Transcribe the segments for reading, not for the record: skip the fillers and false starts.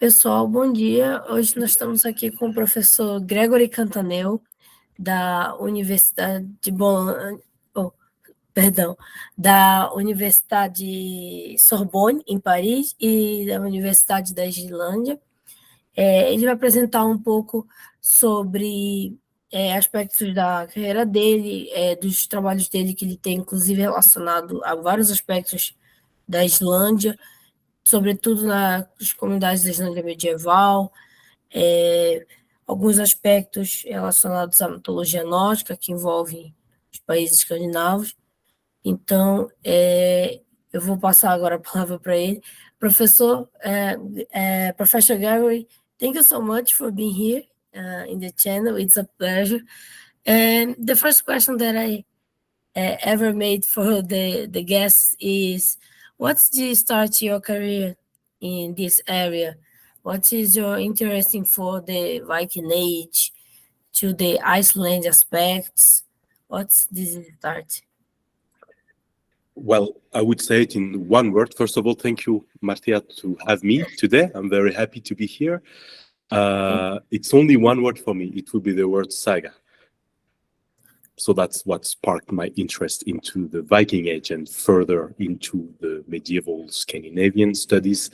Pessoal, bom dia. Hoje nós estamos aqui com o professor Grégory Cattaneo, da Universidade de da Universidade Sorbonne, em Paris, e da Universidade da Islândia. Ele vai apresentar um pouco sobre aspectos da carreira dele, dos trabalhos dele que ele tem, inclusive, relacionado a vários aspectos da Islândia, sobretudo nas comunidades da Islândia medieval, alguns aspectos relacionados à mitologia nórdica, que envolvem os países escandinavos. Então, eu vou passar agora a palavra para ele. Professor Grégory, thank you so much for being here in the channel. It's a pleasure. And the first question that I ever made for the guests is, what's the start your career in this area? What is your interest in for the Viking Age to the Iceland aspects? What's this start? Well, I would say it in one word. First of all, thank you, Martia, to have me today. I'm very happy to be here. It's only one word for me. It would be the word saga. So that's what sparked my interest into the Viking Age and further into the medieval Scandinavian studies.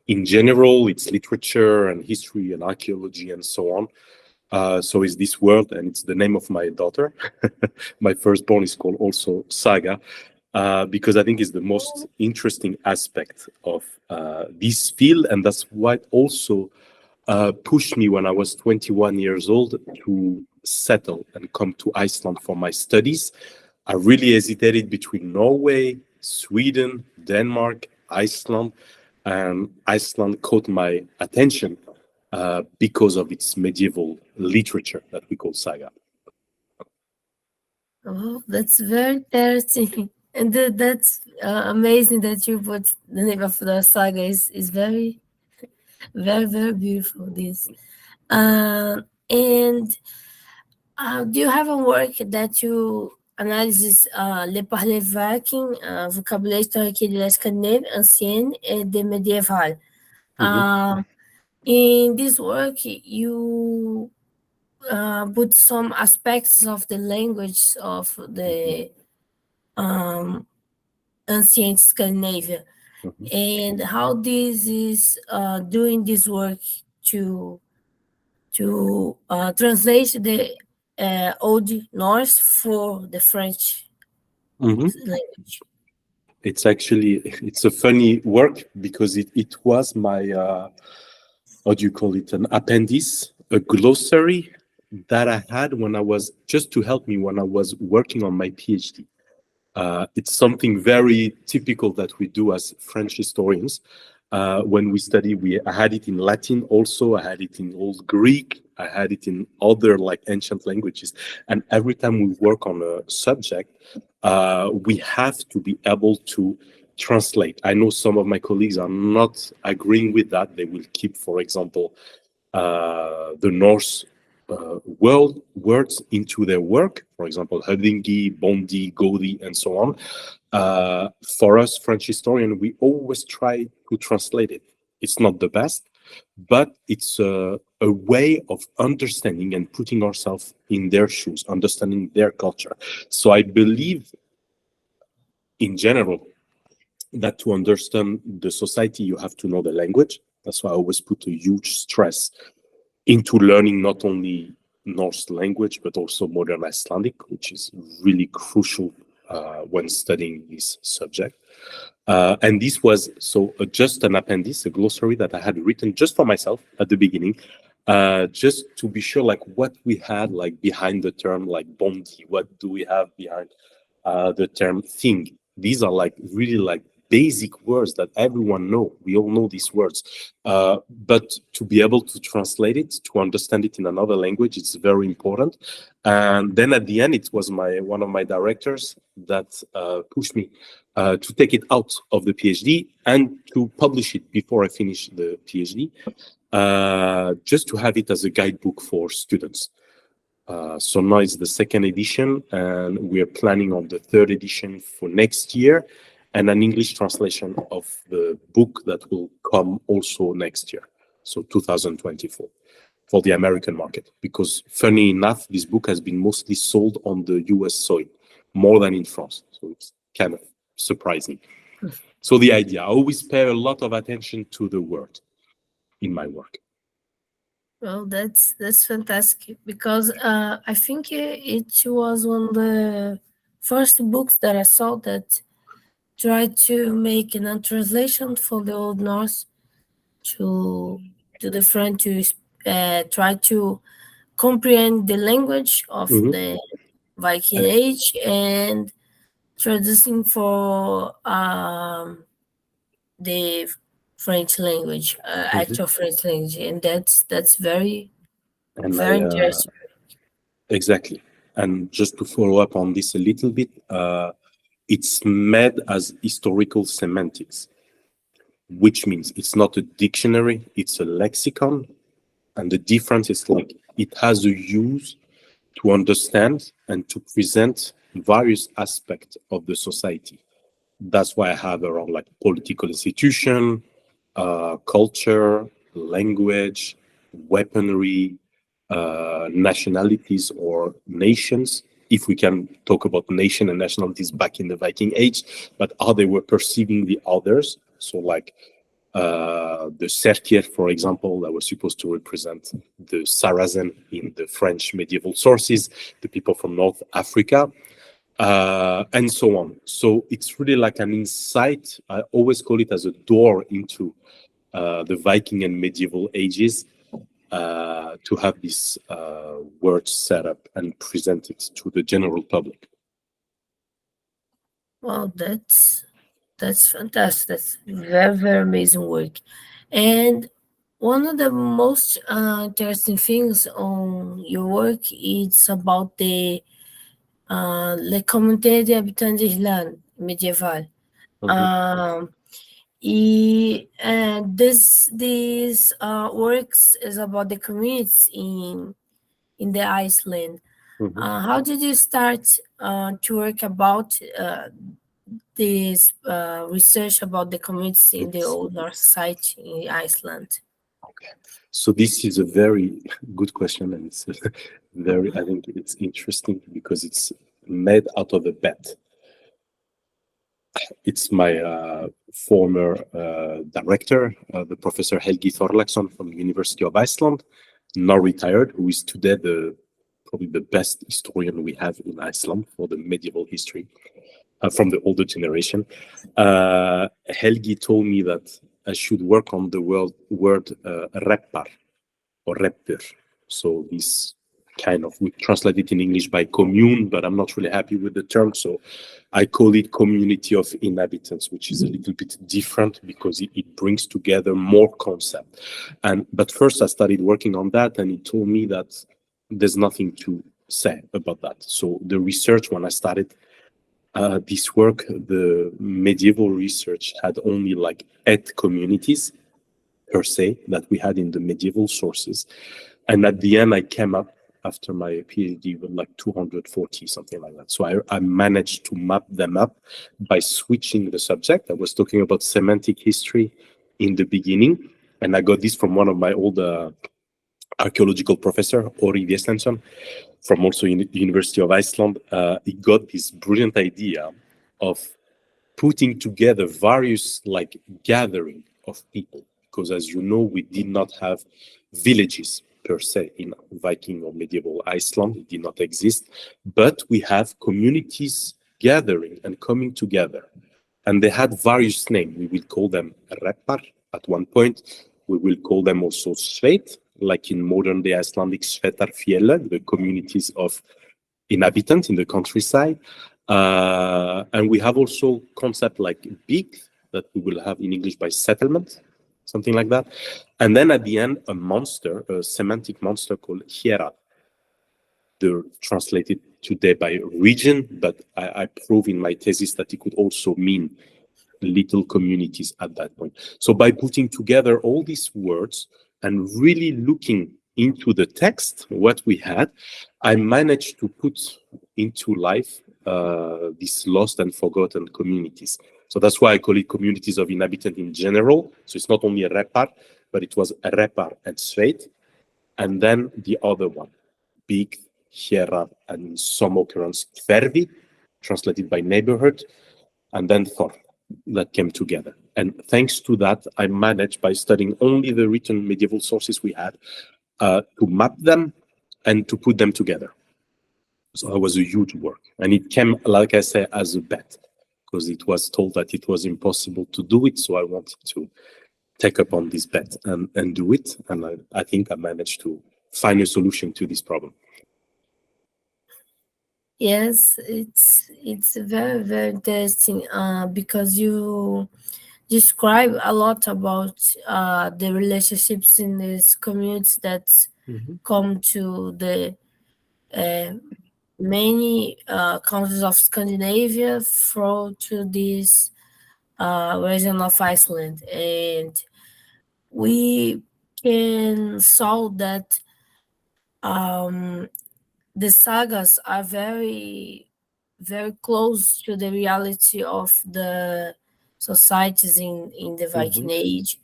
In general, it's literature and history and archaeology and so on. So is this world, and it's the name of my daughter. My firstborn is called also Saga, because I think it's the most interesting aspect of this field, and that's what also pushed me when I was 21 years old to settle and come to Iceland for my studies. I really hesitated between Norway, Sweden, Denmark, Iceland, and Iceland caught my attention because of its medieval literature that we call saga. Oh, that's very interesting. And that's amazing that you put the name of the saga. Is very, very, very beautiful, this. And do you have a work that you analyses le parler viking, vocabulaire historique de la Scandinave ancienne et de médiéval? In this work, you put some aspects of the language of the ancient Scandinavia, and how this is doing this work to translate the Old Norse for the French language. It's a funny work because it was my, how do you call it, an appendix, a glossary that I had when I was, just to help me when I was working on my PhD. It's something very typical that we do as French historians. When we study, I had it in Latin also, I had it in Old Greek, I had it in other like ancient languages. And every time we work on a subject, we have to be able to translate. I know some of my colleagues are not agreeing with that. They will keep, for example, the Norse words into their work, for example, Hödingi, Bondi, Godi, and so on. For us French historians, we always try to translate it. It's not the best, but it's a way of understanding and putting ourselves in their shoes, understanding their culture. So I believe, in general, that to understand the society, you have to know the language. That's why I always put a huge stress into learning not only Norse language, but also modern Icelandic, which is really crucial when studying this subject. And this was just an appendix, a glossary that I had written just for myself at the beginning, just to be sure like what we had like behind the term like bondi, what do we have behind the term thing. These are like really like basic words that everyone know. We all know these words, but to be able to translate it, to understand it in another language, it's very important. And then at the end, it was one of my directors that pushed me to take it out of the PhD and to publish it before I finish the PhD, just to have it as a guidebook for students. So now it's the second edition, and we are planning on the third edition for next year, and an English translation of the book that will come also next year. so 2024, for the American market. Because funny enough, this book has been mostly sold on the US soil, more than in France. So it's kind of surprising. So the idea, I always pay a lot of attention to the word in my work. Well, that's fantastic because I think it was one of the first books that I saw that tried to make a translation for the Old Norse to the French to try to comprehend the language of the Viking Age and traducing for the French language, actual French language, and that's very And very interesting. exactly. And just to follow up on this a little bit, it's made as historical semantics, which means it's not a dictionary, it's a lexicon. And the difference is like it has a use to understand and to present various aspects of the society. That's why I have around like political institution, culture, language, weaponry, nationalities or nations. If we can talk about nation and nationalities back in the Viking Age, but how they were perceiving the others. So like the Serkier, for example, that was supposed to represent the Saracen in the French medieval sources, the people from North Africa, and so on. So it's really like an insight. I always call it as a door into the Viking and medieval ages, to have this word set up and presented to the general public. Well, that's fantastic. That's very amazing work. And one of the most interesting things on your work is about the Le Commentaire des Habitants d'Islande medieval. This works is about the communities in the Iceland. How did you start to work about this research about the communities in the Old North society in Iceland? Okay, so this is a very good question, and it's very, I think it's interesting because it's made out of a bet. It's my former director, the Professor Helgi Thorlaksson from University of Iceland, now retired, who is today probably the best historian we have in Iceland for the medieval history from the older generation. Helgi told me that I should work on the word reppar or reppur. So this kind of, we translate it in English by commune, but I'm not really happy with the term. So I call it community of inhabitants, which is a little bit different because it brings together more concept. But first I started working on that, and he told me that there's nothing to say about that. So the research, when I started this work, the medieval research had only like 8 communities per se that we had in the medieval sources. And at the end, I came up after my PhD with like 240, something like that. So I managed to map them up by switching the subject. I was talking about semantic history in the beginning, and I got this from one of my old archaeological professor, Ori Vestensson, from also the University of Iceland. He got this brilliant idea of putting together various like gathering of people, because as you know, we did not have villages per se in Viking or medieval Iceland. It did not exist, but we have communities gathering and coming together, and they had various names. We will call them reppar at one point. We will call them also sveit, like in modern day Icelandic Svetarfjella, the communities of inhabitants in the countryside. And we have also concept like bygd, that we will have in English by settlement, something like that. And then at the end, a monster, a semantic monster called hérad. They're translated today by region, but I prove in my thesis that it could also mean little communities at that point. So by putting together all these words and really looking into the text, what we had, I managed to put into life these lost and forgotten communities. So that's why I call it communities of inhabitants in general. So it's not only a reppar, but it was Repar and Sveit, and then the other one, Big, Hierra, and in some occurrence, Tvervi, translated by neighborhood, and then Thor, that came together. And thanks to that, I managed, by studying only the written medieval sources we had, to map them and to put them together. So that was a huge work. And it came, like I say, as a bet, because it was told that it was impossible to do it. So I wanted to take up on this bet and do it. And I think I managed to find a solution to this problem. Yes, it's very, very interesting because you describe a lot about the relationships in these communities that come to the many countries of Scandinavia through to this region of Iceland. And we can saw that the sagas are very, very close to the reality of the societies in the Viking Age.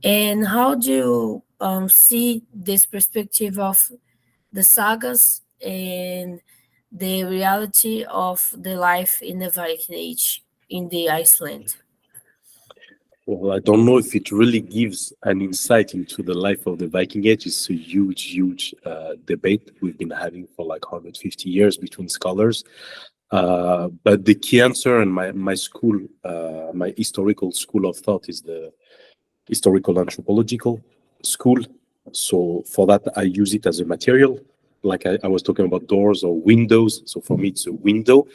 And how do you see this perspective of the sagas and the reality of the life in the Viking Age in the Iceland? Well, I don't know if it really gives an insight into the life of the Viking Age. It's a huge, huge debate we've been having for like 150 years between scholars. But the key answer, and my school, my historical school of thought, is the historical anthropological school. So for that, I use it as a material. Like I was talking about doors or windows. So for me, it's a window.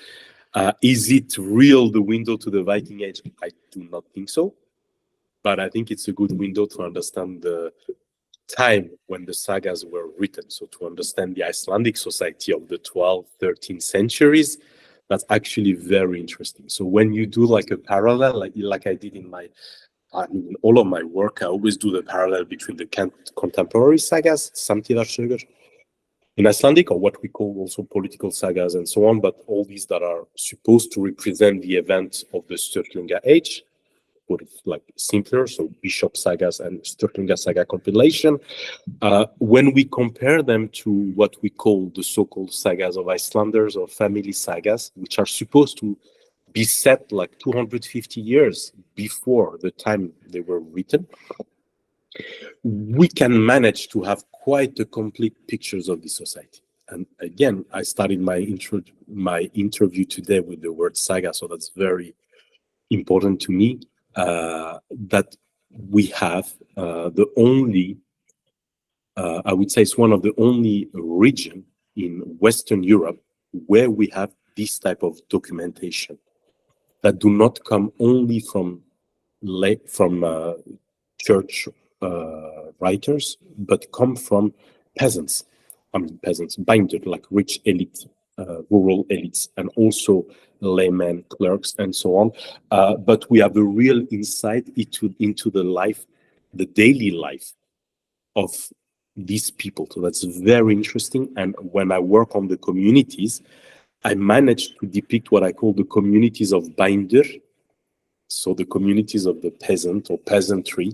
Is it real, the window to the Viking Age? I do not think so. But I think it's a good window to understand the time when the sagas were written. So to understand the Icelandic society of the 12th, 13th centuries, that's actually very interesting. So when you do like a parallel, like I did in all of my work, I always do the parallel between the contemporary sagas, samtíðarsögur, in Icelandic, or what we call also political sagas and so on, but all these that are supposed to represent the event of the Sturlunga age, put it like simpler, so Bishop sagas and Sturlunga saga compilation. When we compare them to what we call the so-called sagas of Icelanders or family sagas, which are supposed to be set like 250 years before the time they were written, we can manage to have quite a complete pictures of the society. And again, I started my interview today with the word saga, so that's very important to me, that we have the only, I would say it's one of the only region in Western Europe where we have this type of documentation that do not come only from church writers, but come from peasants. I mean, peasants, binder, like rich elite, rural elites, and also laymen, clerks, and so on. But we have a real insight into the life, the daily life of these people. So that's very interesting. And when I work on the communities, I managed to depict what I call the communities of binder, so the communities of the peasant or peasantry,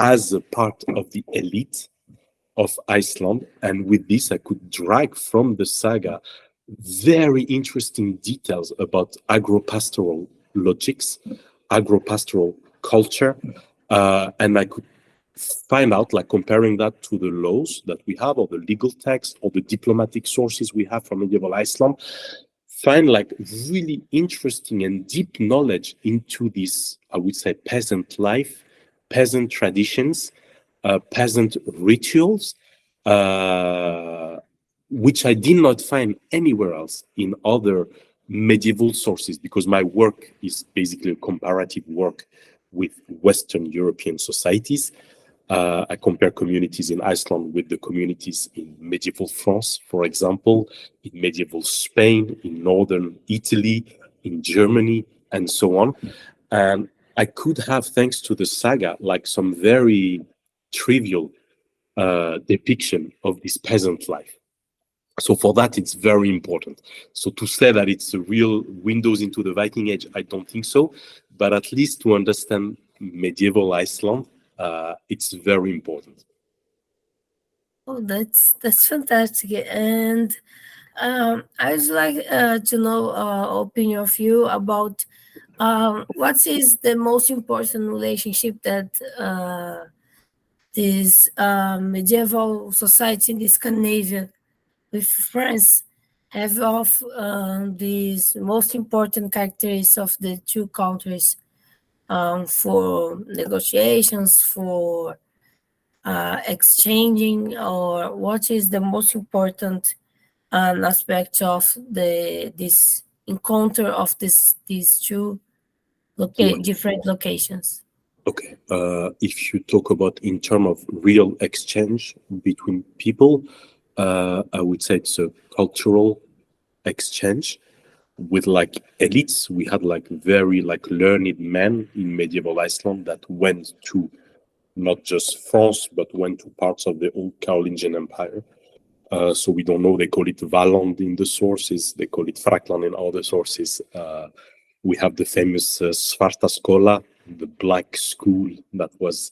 as a part of the elite of Iceland. And with this, I could drag from the saga very interesting details about agro-pastoral logics, agro-pastoral culture, and I could find out, like comparing that to the laws that we have, or the legal text, or the diplomatic sources we have from medieval Iceland, find like really interesting and deep knowledge into this, I would say, peasant life, peasant traditions, peasant rituals, which I did not find anywhere else in other medieval sources, because my work is basically a comparative work with Western European societies. I compare communities in Iceland with the communities in medieval France, for example, in medieval Spain, in northern Italy, in Germany, and so on. And I could have, thanks to the saga, like some very trivial depiction of this peasant life. So for that, it's very important. So to say that it's a real windows into the Viking Age, I don't think so. But at least to understand medieval Iceland, it's very important. Oh, that's fantastic. And I would like to know opinion of you about what is the most important relationship that this medieval society in Scandinavia with France have of these most important characteristics of the two countries for negotiations, for exchanging, or what is the most important aspect of this encounter of these two Well, different locations? okay. If you talk about in terms of real exchange between people, I would say it's a cultural exchange with like elites. We had like very like learned men in medieval Iceland that went to not just France but went to parts of the old Carolingian Empire. So we don't know. They call it Valand in the sources. They call it Frakland in other sources. We have the famous Svarta Skola, the black school that was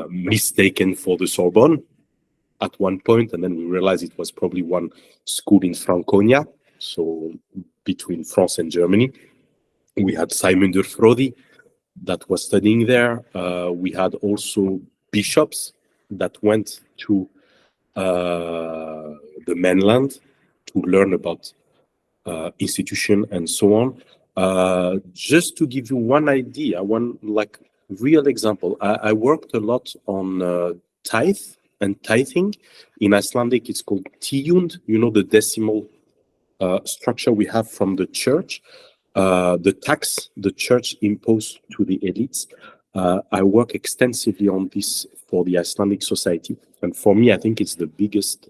mistaken for the Sorbonne at one point, and then we realized it was probably one school in Franconia, so between France and Germany. We had Simon de Frodi that was studying there. We had also bishops that went to the mainland to learn about institution and so on. Just to give you one idea, one like real example, I worked a lot on tithe and tithing. In Icelandic, it's called tiund. You know the decimal structure we have from the church, the tax the church imposed to the elites. I work extensively on this for the Icelandic society, and for me, I think it's the biggest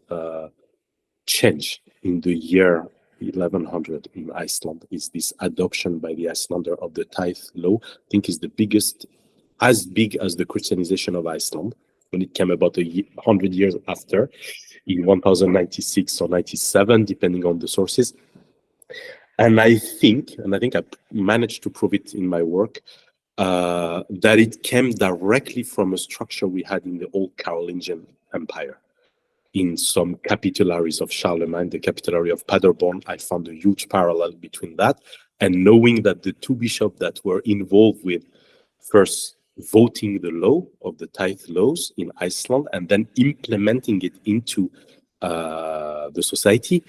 change in the year 1100 in Iceland is this adoption by the Icelander of the tithe law. I think is the biggest, as big as the Christianization of Iceland when it came about 100 years after, in 1096 or 97, depending on the sources. And I think I managed to prove it in my work, that it came directly from a structure we had in the old Carolingian Empire. In some capitularies of Charlemagne, the capitulary of Paderborn, I found a huge parallel between that. And knowing that the two bishops that were involved with first voting the law of the tithe laws in Iceland and then implementing it into the society,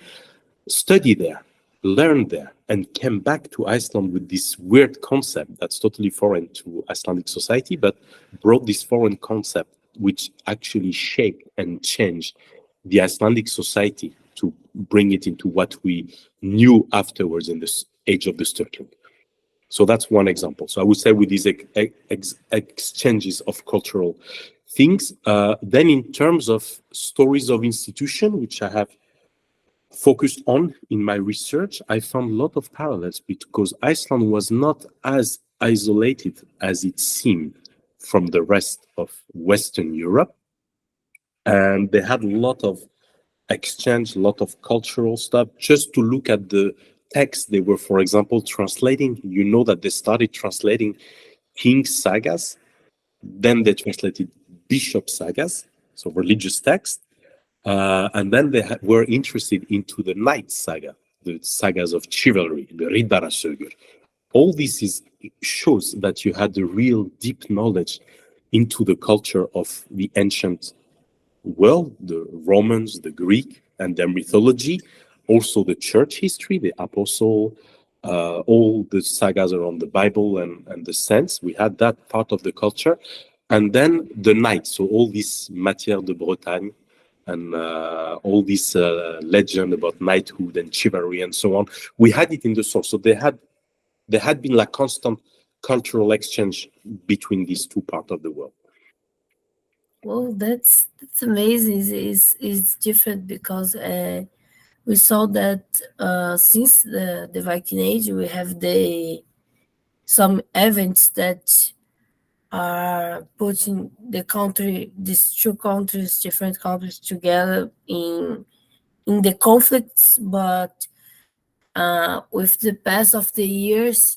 studied there, learned there, and came back to Iceland with this weird concept that's totally foreign to Icelandic society, but brought this foreign concept which actually shaped and changed the Icelandic society to bring it into what we knew afterwards in this age of the Sturkling. So that's one example. So I would say with these exchanges of cultural things, then in terms of stories of institution, which I have focused on in my research, I found a lot of parallels because Iceland was not as isolated as it seemed from the rest of Western Europe. And they had a lot of exchange, a lot of cultural stuff. Just to look at the text they were, for example, translating, you know that they started translating king sagas, then they translated bishop sagas, so religious texts, and then they were interested into the knight saga, the sagas of chivalry, the Riddarasögur. All this shows that you had a real deep knowledge into the culture of the ancient world, the Romans, the Greek, and their mythology, also the church history, the apostle, all the sagas around the Bible and the saints. We had that part of the culture. And then the knights, so all this Matière de Bretagne and all this legend about knighthood and chivalry and so on. We had it in the source. So there had been like constant cultural exchange between these two parts of the world. Well, that's amazing. It's different because we saw that since the Viking Age, we have some events that are putting these two countries, different countries together in the conflicts, but with the pass of the years,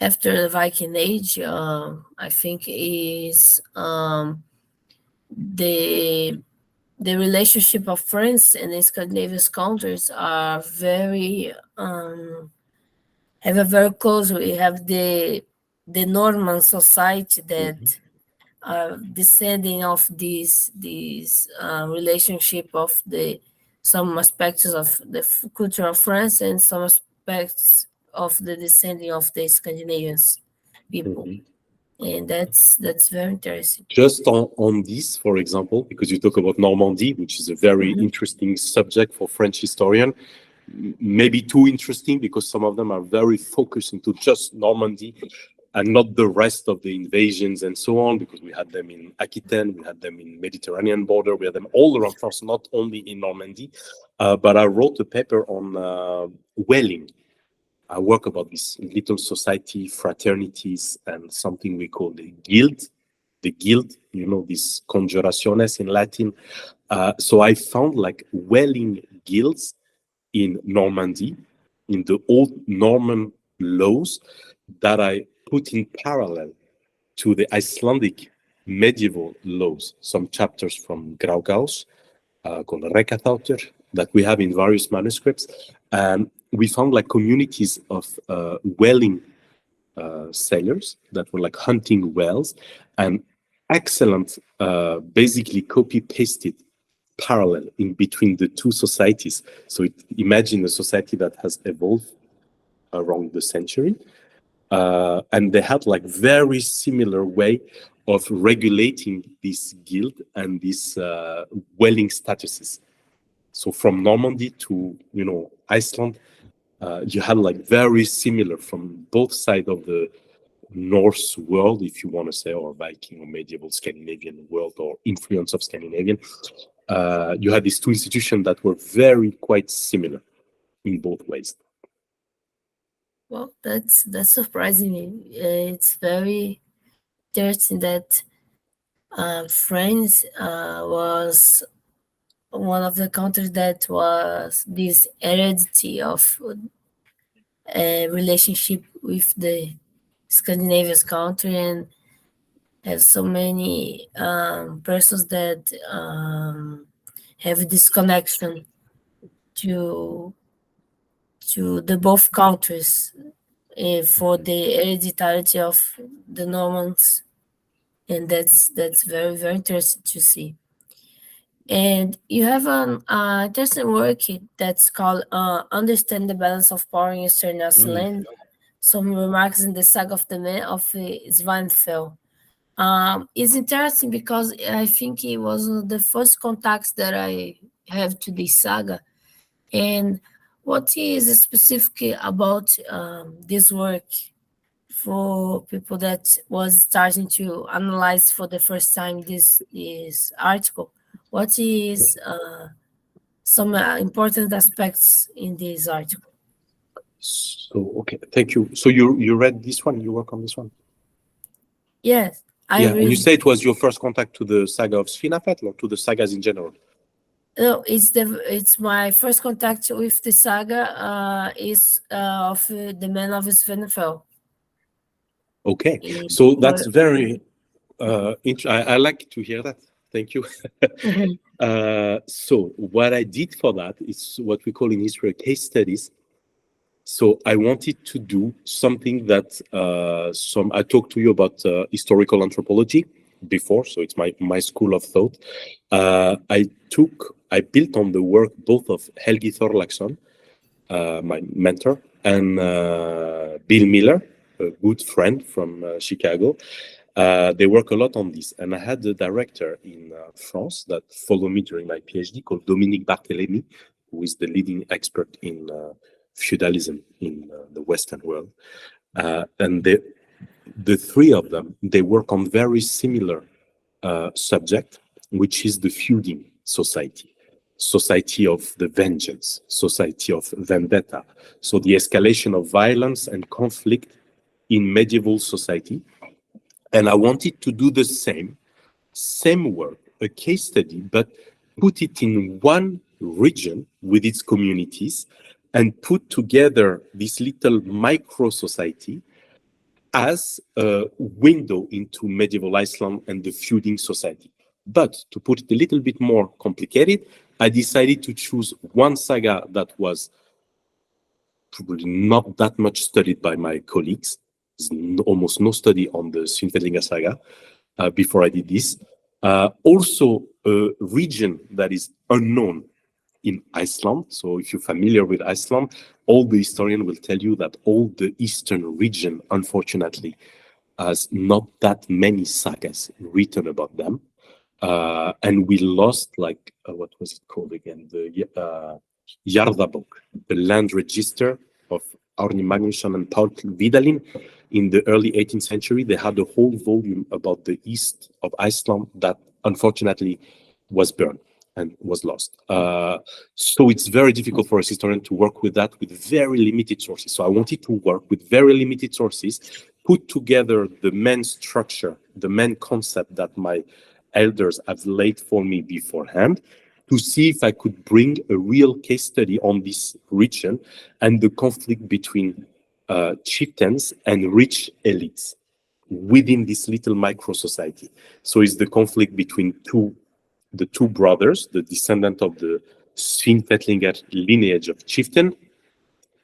after the Viking Age, I think, is the relationship of France and the Scandinavian countries are very have a very close. We have the Norman society that are descending of this relationship of the some aspects of the culture of France and some aspects of the descending of the Scandinavians people, and that's very interesting. Just on this, for example, because you talk about Normandy, which is a very interesting subject for French historian, maybe too interesting because some of them are very focused into just Normandy and not the rest of the invasions and so on, because we had them in Aquitaine, we had them in Mediterranean border, we had them all around France, not only in Normandy. But I wrote a paper on whaling. I work about this little society, fraternities, and something we call the guild. The guild, you know, this conjuraciones in Latin. So I found like whaling guilds in Normandy, in the old Norman laws that I put in parallel to the Icelandic medieval laws, some chapters from Grágás, called Rekathautur, that we have in various manuscripts. And we found like communities of whaling sailors that were like hunting whales, and excellent, basically copy-pasted parallel in between the two societies. So imagine a society that has evolved around the century, and they had like very similar way of regulating this guild and these whaling statuses. So from Normandy to, you know, Iceland, you had like very similar from both sides of the Norse world, if you want to say, or Viking or medieval Scandinavian world, or influence of Scandinavian. You had these two institutions that were very quite similar in both ways. Well, that's surprising me. It's very interesting that France was one of the countries that was this heredity of relationship with the Scandinavian country, and have so many persons that have this connection to the both countries for the hereditary of the Normans, and that's very very interesting to see. And you have an interesting work that's called "Understand the Balance of Power in Eastern Iceland." Some remarks in the saga of the man of Svanfell. It's interesting because I think it was the first contacts that I have to this saga. And what is specifically about this work for people that was starting to analyze for the first time this article? What is some important aspects in this article? So, okay, thank you. So you read this one, you work on this one? Yes, I And you read. say it was your first contact to the saga of Svinafell, or to the sagas in general? No, it's my first contact with the saga is of the man of Svenfell. Okay, so that's very I like to hear that. Thank you. So what I did for that is what we call in history case studies. So I wanted to do something that I talked to you about historical anthropology before, so it's my school of thought. I built on the work both of Helgi Thorlaksson, my mentor, and Bill Miller, a good friend from Chicago. They work a lot on this, and I had a director in France that followed me during my PhD called Dominique Barthélémy, who is the leading expert in feudalism in the Western world. And the three of them, they work on very similar subject, which is the feuding society of the vengeance, society of vendetta. So the escalation of violence and conflict in medieval society. And I wanted to do the same work, a case study, but put it in one region with its communities, and put together this little micro society as a window into medieval Iceland and the feuding society. But to put it a little bit more complicated, I decided to choose one saga that was probably not that much studied by my colleagues. There's almost no study on the Svinfellingja saga before I did this. Also, a region that is unknown in Iceland. So if you're familiar with Iceland, all the historians will tell you that all the eastern region, unfortunately, has not that many sagas written about them. And we lost, like, what was it called again? The Jarðabók, the land register of Árni Magnússon and Paul Vidalin in the early 18th century. They had a whole volume about the east of Iceland that unfortunately was burned and was lost. So it's very difficult for a historian to work with that with very limited sources. So I wanted to work with very limited sources, put together the main structure, the main concept that my elders have laid for me beforehand, to see if I could bring a real case study on this region and the conflict between chieftains and rich elites within this little micro society. So it's the conflict between the two brothers, the descendant of the Svinfellingja lineage of chieftain,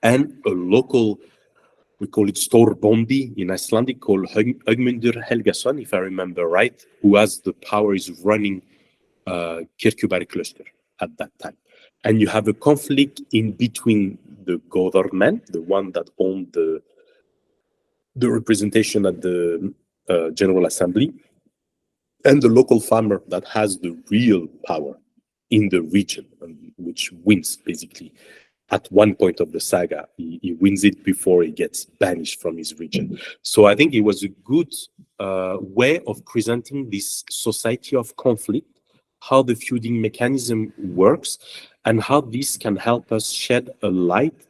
and a local, we call it Storbondi in Icelandic, called Ögmundur Helgason, if I remember right, who has the power, is running Kirkjuberg at that time. And you have a conflict in between the government, the one that owned the representation at the General Assembly, and the local farmer that has the real power in the region, which wins basically. At one point of the saga, he wins it before he gets banished from his region. So I think it was a good way of presenting this society of conflict, how the feuding mechanism works, and how this can help us shed a light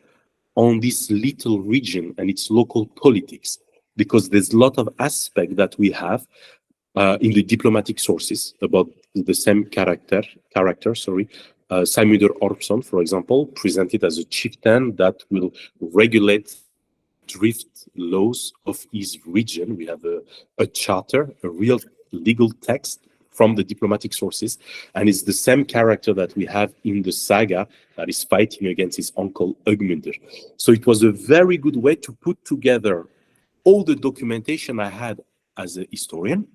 on this little region and its local politics. Because there's a lot of aspect that we have in the diplomatic sources about the same character. Sæmundur Ormsson, for example, presented as a chieftain that will regulate drift laws of his region. We have a charter, a real legal text from the diplomatic sources, and it's the same character that we have in the saga that is fighting against his uncle Ögmundur. So it was a very good way to put together all the documentation I had as a historian,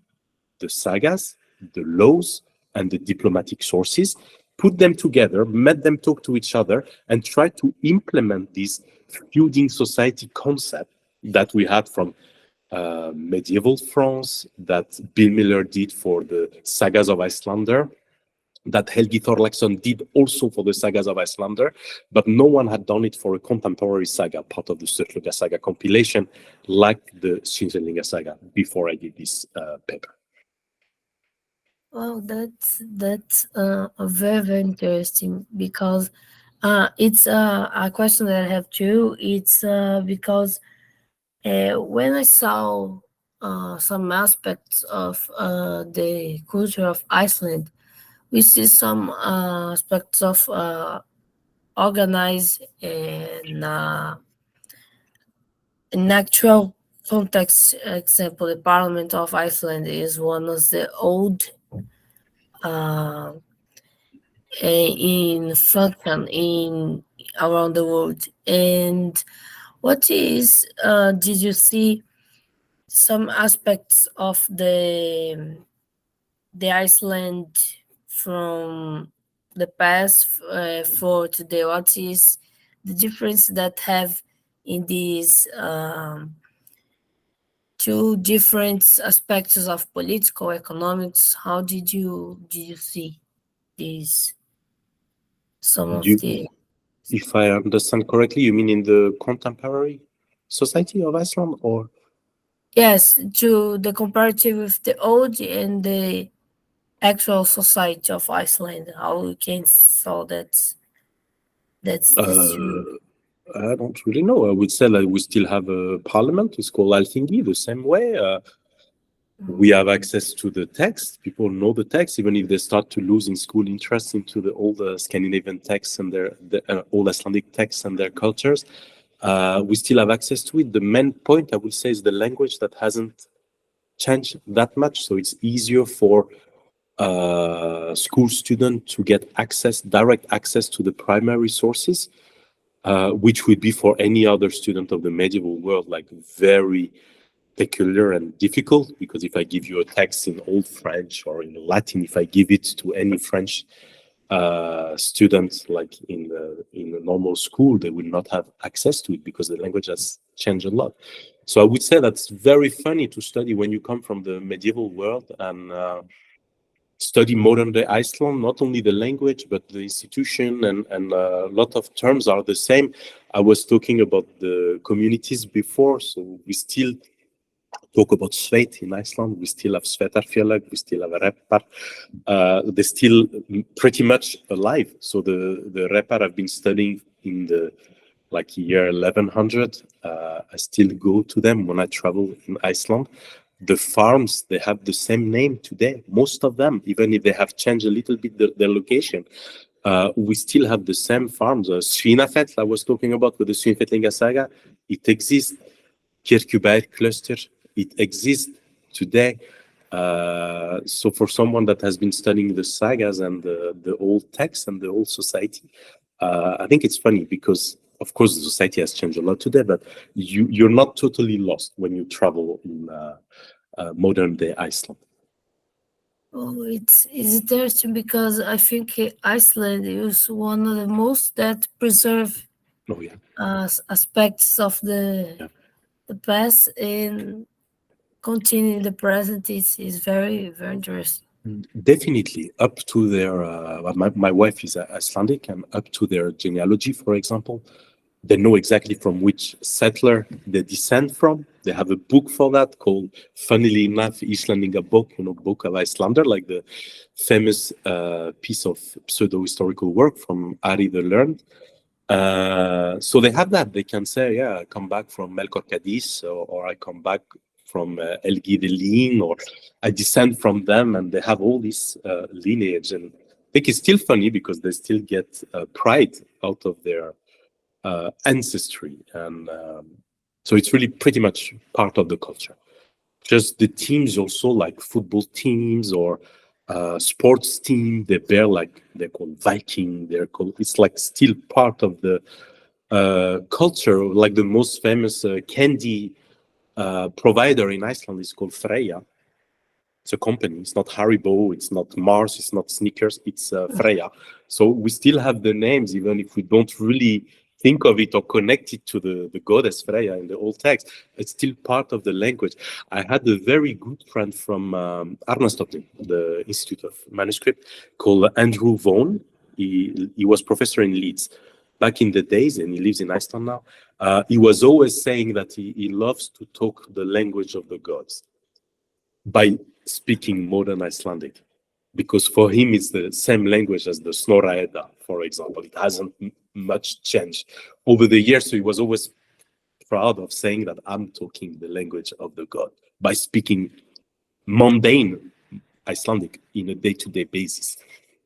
the sagas, the laws, and the diplomatic sources, put them together, made them talk to each other, and try to implement this feuding society concept that we had from medieval France, that Bill Miller did for the sagas of Icelander, that Helgi Thorlaksson did also for the sagas of Icelander, but no one had done it for a contemporary saga, part of the Sturlunga saga compilation, like the Svinfellingja saga, before I did this paper. Well, that's very, very interesting, because it's a question that I have too. It's because when I saw some aspects of the culture of Iceland, we see some aspects of organized and in actual context. Example, the Parliament of Iceland is one of the old uh, in function in around the world. And what is did you see some aspects of the Iceland from the past for today? What is the difference that have in these two different aspects of political economics? How did you see these? Some of the If I understand correctly, you mean in the contemporary society of Iceland, or? yes, to the comparative with the old and the actual society of Iceland, how we can saw that's this true. I don't really know. I would say that we still have a parliament. It's called Alþingi, the same way. We have access to the text. People know the text, even if they start to lose in school interest into the old Scandinavian texts and their old Icelandic texts and their cultures. We still have access to it. The main point I would say is the language that hasn't changed that much. So it's easier for school student to get direct access to the primary sources, which would be for any other student of the medieval world, like very peculiar and difficult, because if I give you a text in Old French or in Latin, if I give it to any French student, like in a normal school, they will not have access to it because the language has changed a lot. So I would say that's very funny to study when you come from the medieval world and study modern day Iceland. Not only the language, but the institution and a lot of terms are the same. I was talking about the communities before, so we still talk about Sveit in Iceland. We still have Sveitarfélag, we still have Repar. They're still pretty much alive. So the Repar I've been studying in the year 1100. I still go to them when I travel in Iceland. The farms, they have the same name today, most of them, even if they have changed a little bit their location. We still have the same farms. Svinafell, I was talking about with the Svinfellinga saga, it exists. Kirkjubær cluster, it exists today. So for someone that has been studying the sagas and the old texts and the old society, I think it's funny because, of course, the society has changed a lot today, but you're not totally lost when you travel in modern day Iceland. Oh, it's interesting because I think Iceland is one of the most that preserve Oh yeah, aspects of the past and continue in the present. Is very, very interesting. definitely. Up to their, my wife is Icelandic, and up to their genealogy, for example, they know exactly from which settler they descend from. They have a book for that called, funnily enough, Icelandinga Bók, Book of Icelander, like the famous piece of pseudo-historical work from Ari the Learned. So they have that. They can say, yeah, I come back from Melkor Cadiz, or I come back from Elgi the Lean, or I descend from them, and they have all this lineage. And I think it's still funny because they still get pride out of their ancestry, and so it's really pretty much part of the culture. Just the teams also, like football teams or sports team, they're called Viking. It's like still part of the culture. Like the most famous candy provider in Iceland is called Freya. It's a company. It's not Haribo. It's not Mars. It's not Snickers. It's Freya. So we still have the names, even if we don't really think of it or connect it to the goddess Freya in the old text. It's still part of the language. I had a very good friend from Arnastofnun, the Institute of Manuscript, called Andrew Vaughan. He was professor in Leeds back in the days, and he lives in Iceland now. He was always saying that he loves to talk the language of the gods by speaking modern Icelandic, because for him it's the same language as the Snorra Edda, for example. It hasn't much changed over the years, so he was always proud of saying that I'm talking the language of the god by speaking mundane Icelandic in a day-to-day basis.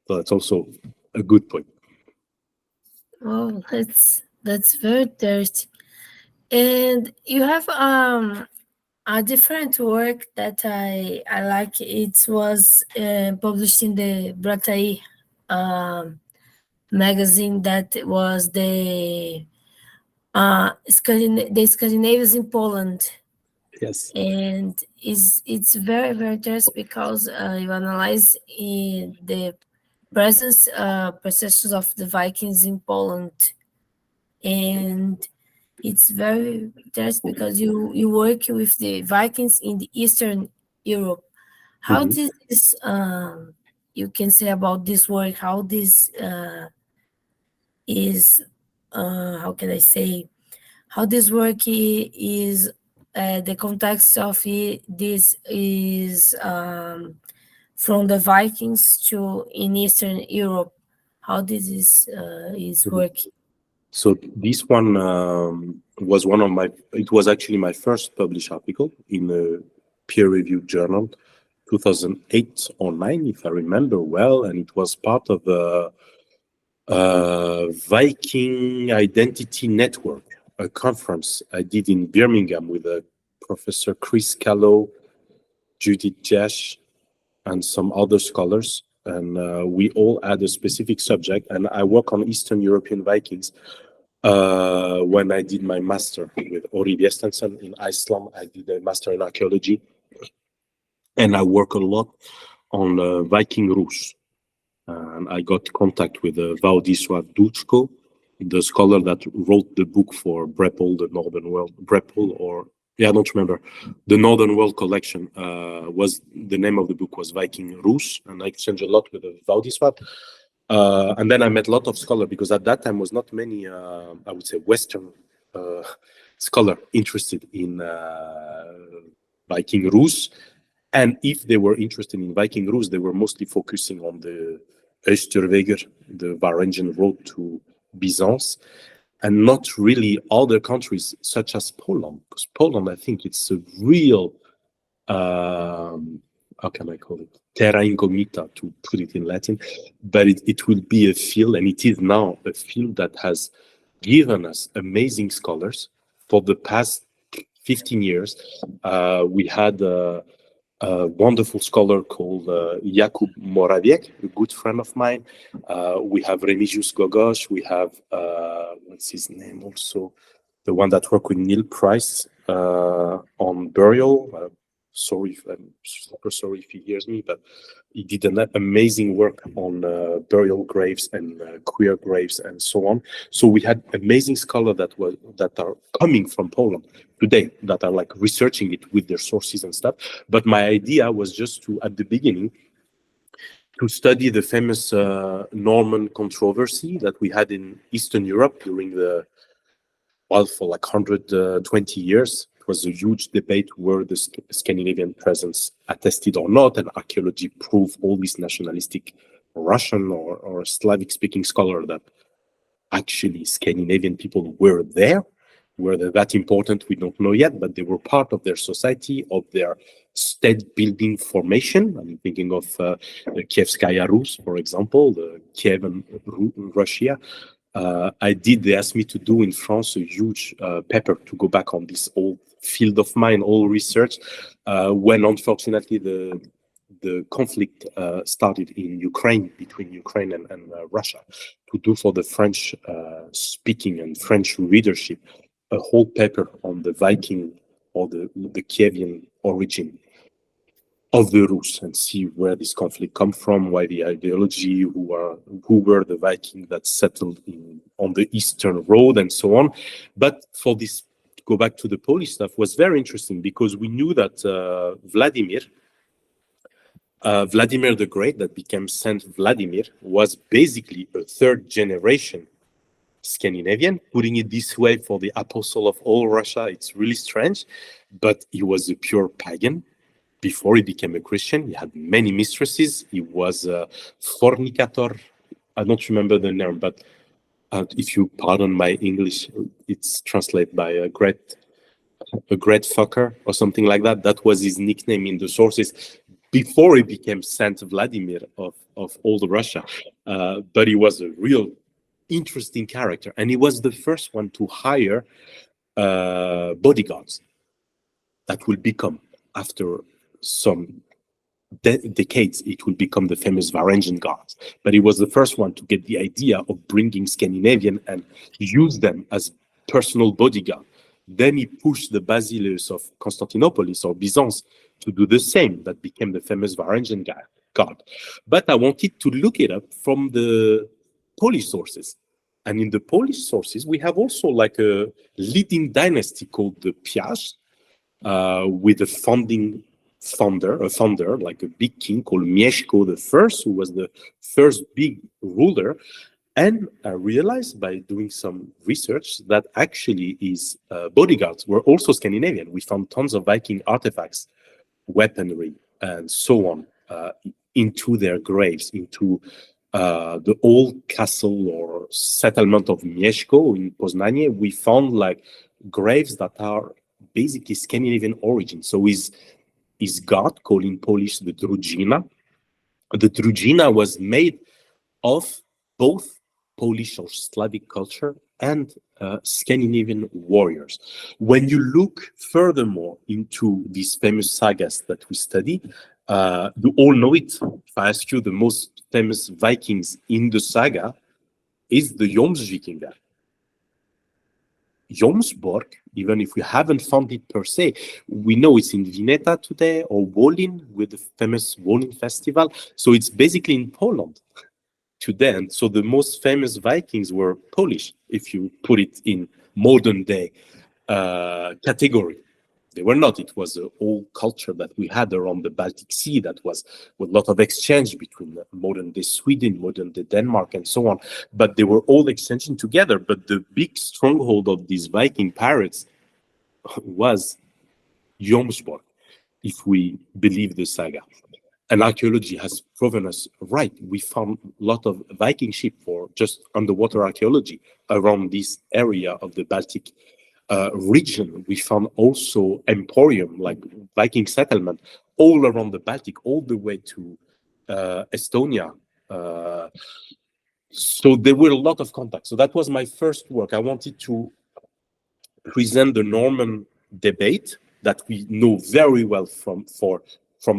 So that's also a good point. Oh, that's very interesting. And you have a different work that I like. It was published in the Bratai magazine. That was the Scandinavians in Poland, Yes. and it's very, very interesting because you analyze the presence perceptions of the Vikings in Poland, and it's very interesting because you work with the Vikings in the Eastern Europe. How Mhm. this you can say about this work? How this is how can I say? How this work is the context of this is from the Vikings to in Eastern Europe. How this is Mhm. working? So this one was it was actually my first published article in a peer-reviewed journal, 2008 or 9, if I remember well, and it was part of a Viking identity network. a conference I did in Birmingham with Professor Chris Callow, Judith Jash, and some other scholars. And we all had a specific subject. And I work on Eastern European Vikings. When I did my master with Ori Bjestensen in Iceland, I did a master in archaeology. And I work a lot on Viking Rus. And I got contact with Władysław Duczko, the scholar that wrote the book for Brepol, the Northern World, Brepol, or I don't remember. The Northern World Collection was the name of the book was Viking Rus, and I exchanged a lot with Władysław. And then I met a lot of scholars because at that time was not many, I would say, Western scholar interested in Viking Rus. And if they were interested in Viking Rus, they were mostly focusing on the Österweger, the Varangian road to Byzance, and not really other countries such as Poland. Because Poland, I think it's a real, how can I call it, terra incognita, to put it in Latin. But it will be a field, and it is now a field that has given us amazing scholars for the past 15 years. We had a wonderful scholar called Jakub Morawiec, a good friend of mine. We have Remigiusz Gogosz. We have, what's his name also? The one that worked with Neil Price on burial. I'm super sorry if he hears me, but he did an amazing work on burial graves and queer graves and so on. So we had amazing scholars that are coming from Poland today that are like researching it with their sources and stuff. But my idea was just to, at the beginning, to study the famous Norman controversy that we had in Eastern Europe during for like 120 years. It was a huge debate were the Scandinavian presence attested or not, and archaeology proved all these nationalistic Russian or Slavic-speaking scholars that actually Scandinavian people were there. Were they that important? We don't know yet, but they were part of their society, of their state-building formation. I'm thinking of the Kievskaya Rus, for example, the Kievan Russia. They asked me to do in France a huge paper to go back on this old field of mine, old research, when unfortunately the conflict started in Ukraine, between Ukraine and Russia, to do for the French speaking and French readership a whole paper on the Viking or the Kievan origin of the Rus and see where this conflict come from, why the ideology, who were the Vikings that settled on the Eastern Road and so on. But for this, to go back to the Polish stuff, was very interesting because we knew that Vladimir the Great, that became Saint Vladimir, was basically a third generation Scandinavian. Putting it this way, for the apostle of all Russia, it's really strange, but he was a pure pagan. Before he became a Christian, he had many mistresses. He was a fornicator. I don't remember the name, but if you pardon my English, it's translated by a great fucker or something like that. That was his nickname in the sources before he became Saint Vladimir of all Russia. But he was a real interesting character, and he was the first one to hire bodyguards that will become, after some decades, it will become the famous Varangian Guards. But he was the first one to get the idea of bringing Scandinavian and use them as personal bodyguard. Then he pushed the basileus of Constantinople or Byzance to do the same. That became the famous Varangian Guard. But I wanted to look it up from the Polish sources. And in the Polish sources, we have also like a leading dynasty called the Piast, with a founder, like a big king called Mieszko I, who was the first big ruler. And I realized by doing some research that actually his bodyguards were also Scandinavian. We found tons of Viking artifacts, weaponry, and so on into their graves, into the old castle or settlement of Mieszko in Poznanie. We found like graves that are basically Scandinavian origin. So his god, called in Polish the Drużyna. The Drużyna was made of both Polish or Slavic culture and Scandinavian warriors. When you look furthermore into these famous sagas that we study, you all know it. If I ask you the most famous Vikings in the saga, is the Jomsvikingar. Jomsborg, even if we haven't found it per se, we know it's in Vineta today, or Wolin with the famous Wolin festival. So it's basically in Poland today. And so the most famous Vikings were Polish, if you put it in modern day category. They were not. It was an old culture that we had around the Baltic Sea that was with a lot of exchange between modern day Sweden, modern day Denmark, and so on. But they were all exchanging together. But the big stronghold of these Viking pirates was Jomsborg, if we believe the saga. And archaeology has proven us right. We found a lot of Viking ship for just underwater archaeology around this area of the Baltic region. We found also emporium, like Viking settlement, all around the Baltic, all the way to Estonia. So there were a lot of contacts. So that was my first work. I wanted to present the Norman debate that we know very well from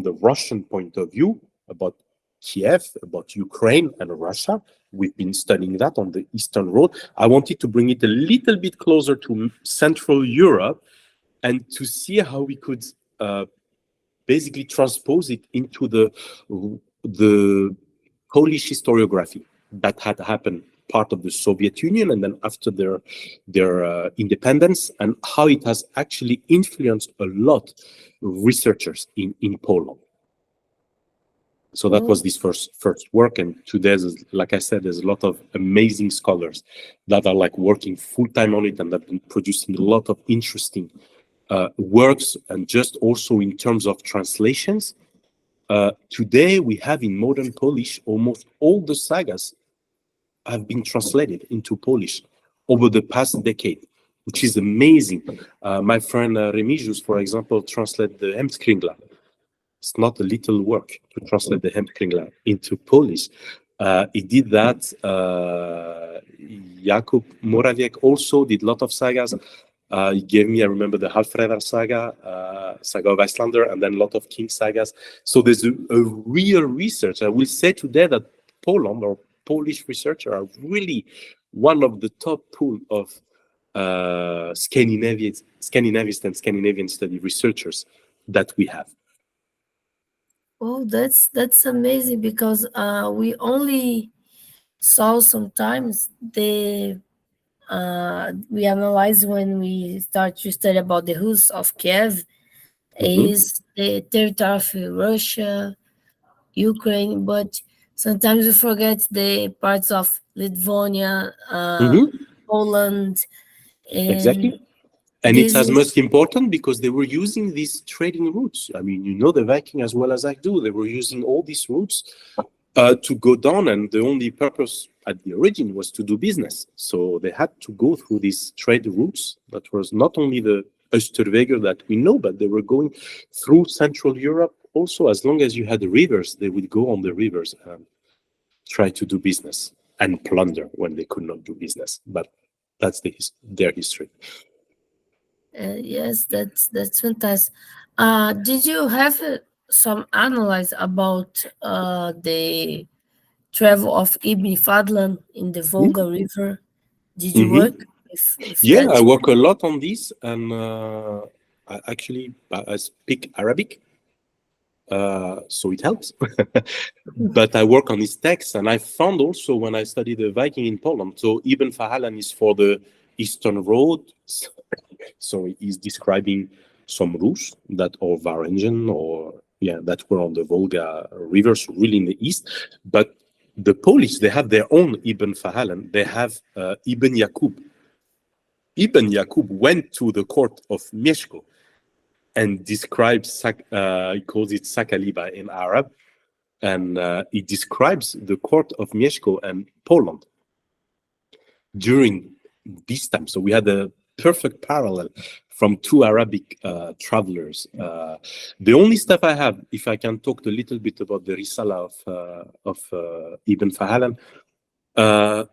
the Russian point of view about Kiev, about Ukraine and Russia. We've been studying that on the Eastern Road. I wanted to bring it a little bit closer to Central Europe and to see how we could basically transpose it into the Polish historiography that had happened part of the Soviet Union and then after their independence, and how it has actually influenced a lot researchers in Poland. So that was this first work, and today, like I said, there's a lot of amazing scholars that are like working full-time on it and have been producing a lot of interesting works, and just also in terms of translations. Today we have in modern Polish almost all the sagas have been translated into Polish over the past decade, which is amazing. My friend Remigius, for example, translated the Hemskringla. It's not a little work to translate the Hemskringla into Polish. He did that. Jakub Morawiec also did a lot of sagas. He gave me, I remember, the Hallfredar saga, saga of Icelander, and then a lot of king sagas. So there's a real research. I will say today that Poland or Polish researchers are really one of the top pool of Scandinavian and Scandinavian study researchers that we have. Oh, that's amazing, because we only saw sometimes we analyze when we start to study about the Rus of Kiev is the territory of Russia, Ukraine, but sometimes we forget the parts of Lithuania, Poland, and exactly. And it's as much important because they were using these trading routes. I mean, you know the Viking as well as I do. They were using all these routes to go down, and the only purpose at the origin was to do business. So they had to go through these trade routes. That was not only the Österwege that we know, but they were going through Central Europe also. As long as you had the rivers, they would go on the rivers and try to do business and plunder when they could not do business. But that's their history. Yes, that's fantastic. Did you have some analysis about the travel of Ibn Fadlan in the Volga River? Did you work with Yeah, that? I work a lot on this, and I speak Arabic, so it helps. But I work on his text, and I found also when I studied the Viking in Poland. So Ibn Fahlan is for the Eastern Road. So he's describing some Rus that or Varangian that were on the Volga River, so really in the east. But the Polish, they have their own Ibn Fahlan. They have Ibn Yakub. Ibn Yakub went to the court of Mieszko and describes, he calls it Sakaliba in Arab, and he describes the court of Mieszko and Poland during this time. So we had a perfect parallel from two Arabic travelers. The only stuff I have, if I can talk a little bit about the Risala of Ibn Fahlan,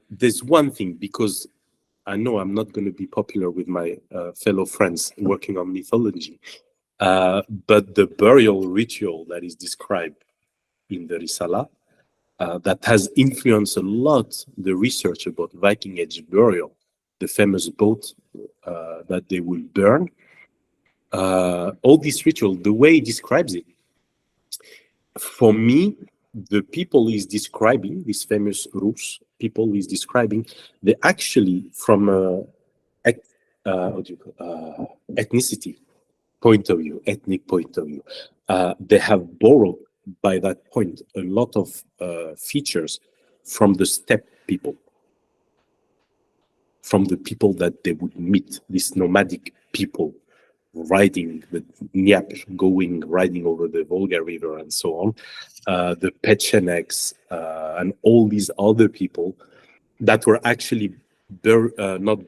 there's one thing, because I know I'm not going to be popular with my fellow friends working on mythology, but the burial ritual that is described in the Risala, that has influenced a lot the research about Viking Age burial, the famous boat that they will burn. All this ritual, the way he describes it, for me, the people he's describing, these famous Rus people he's describing, they actually, from ethnicity point of view, ethnic point of view, they have borrowed by that point a lot of features from the steppe people, from the people that they would meet, these nomadic people riding the Dnieper, riding over the Volga River and so on, the Pechenegs and all these other people that were actually burning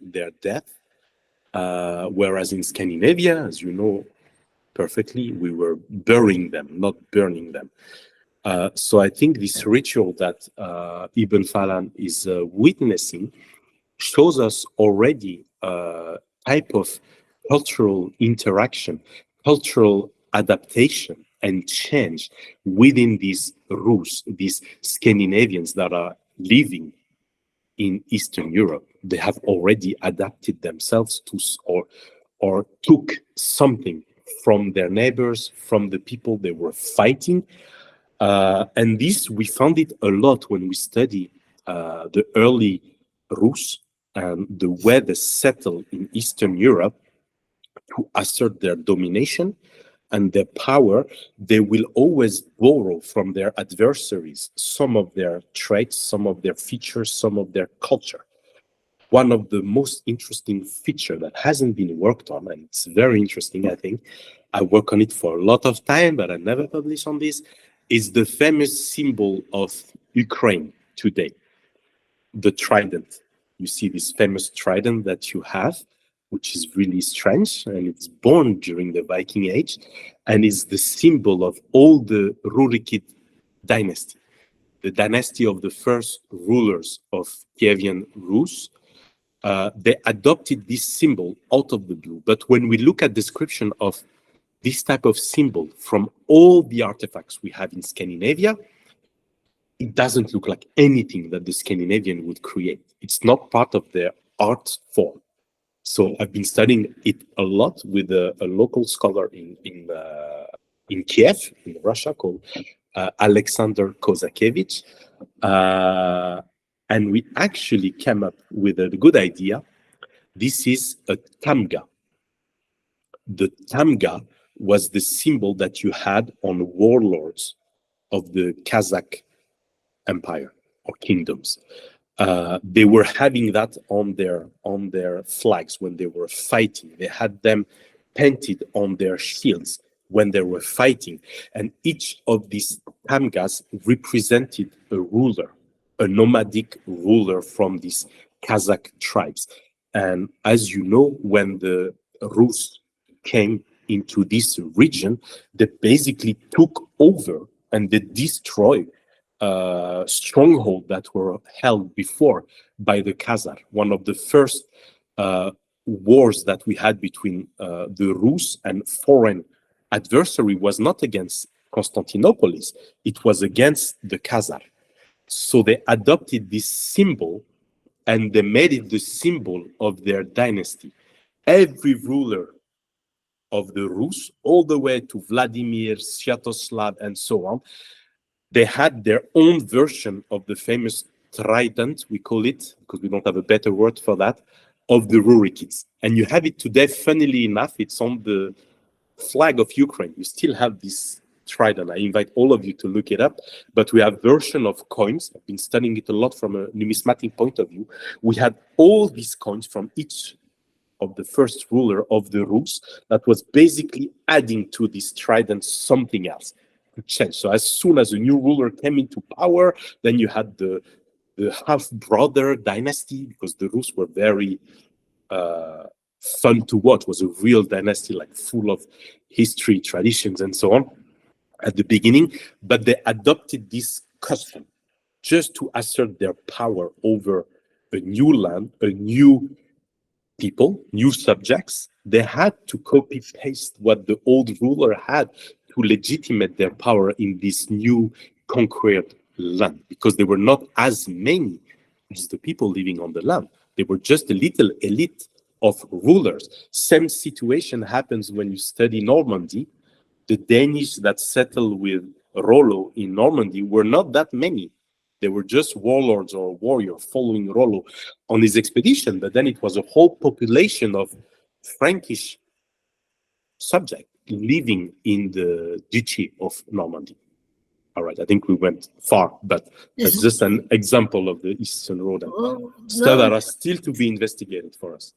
their death, whereas in Scandinavia, as you know perfectly, we were burying them, not burning them. So I think this ritual that Ibn Falan is witnessing shows us already a type of cultural interaction, cultural adaptation and change within these Rus, these Scandinavians that are living in Eastern Europe. They have already adapted themselves to or took something from their neighbors, from the people they were fighting. And this, we found it a lot when we study the early Rus and the way they settled in Eastern Europe to assert their domination and their power. They will always borrow from their adversaries some of their traits, some of their features, some of their culture. One of the most interesting features that hasn't been worked on, and it's very interesting, I think, I work on it for a lot of time, but I never publish on this, is the famous symbol of Ukraine today, the trident. You see this famous trident that you have, which is really strange, and it's born during the Viking Age, and is the symbol of all the Rurikid dynasty, the dynasty of the first rulers of Kievan Rus. They adopted this symbol out of the blue. But when we look at description of this type of symbol from all the artifacts we have in Scandinavia, it doesn't look like anything that the Scandinavian would create. It's not part of their art form. So I've been studying it a lot with a local scholar in Kiev, in Russia, called Alexander Kozakevich. And we actually came up with a good idea. This is a tamga. The tamga was the symbol that you had on warlords of the Kazakh empire or kingdoms. They were having that on their flags when they were fighting. They had them painted on their shields when they were fighting. And each of these tamgas represented a ruler, a nomadic ruler from these Kazakh tribes. And as you know, when the Rus came into this region, they basically took over and they destroyed strongholds that were held before by the Khazar. One of the first wars that we had between the Rus and foreign adversary was not against Constantinople, it was against the Khazar. So they adopted this symbol and they made it the symbol of their dynasty. Every ruler of the Rus, all the way to Vladimir, Sviatoslav, and so on, they had their own version of the famous trident, we call it, because we don't have a better word for that, of the Rurikids. And you have it today, funnily enough, it's on the flag of Ukraine. You still have this trident. I invite all of you to look it up. But we have version of coins. I've been studying it a lot from a numismatic point of view. We had all these coins from each of the first ruler of the Rus that was basically adding to this trident something else to change. So as soon as a new ruler came into power, then you had the half-brother dynasty, because the Rus were very fun to watch. It was a real dynasty, like full of history, traditions, and so on at the beginning. But they adopted this custom just to assert their power over a new land, a new people, new subjects. They had to copy paste what the old ruler had to legitimate their power in this new conquered land, because they were not as many as the people living on the land. They were just a little elite of rulers. Same situation happens when you study Normandy. The Danish that settled with Rollo in Normandy were not that many. They were just warlords or warriors following Rollo on his expedition, but then it was a whole population of Frankish subjects living in the Duchy of Normandy. All right, I think we went far, but that's just an example of the Eastern Road and stuff that are still to be investigated for us.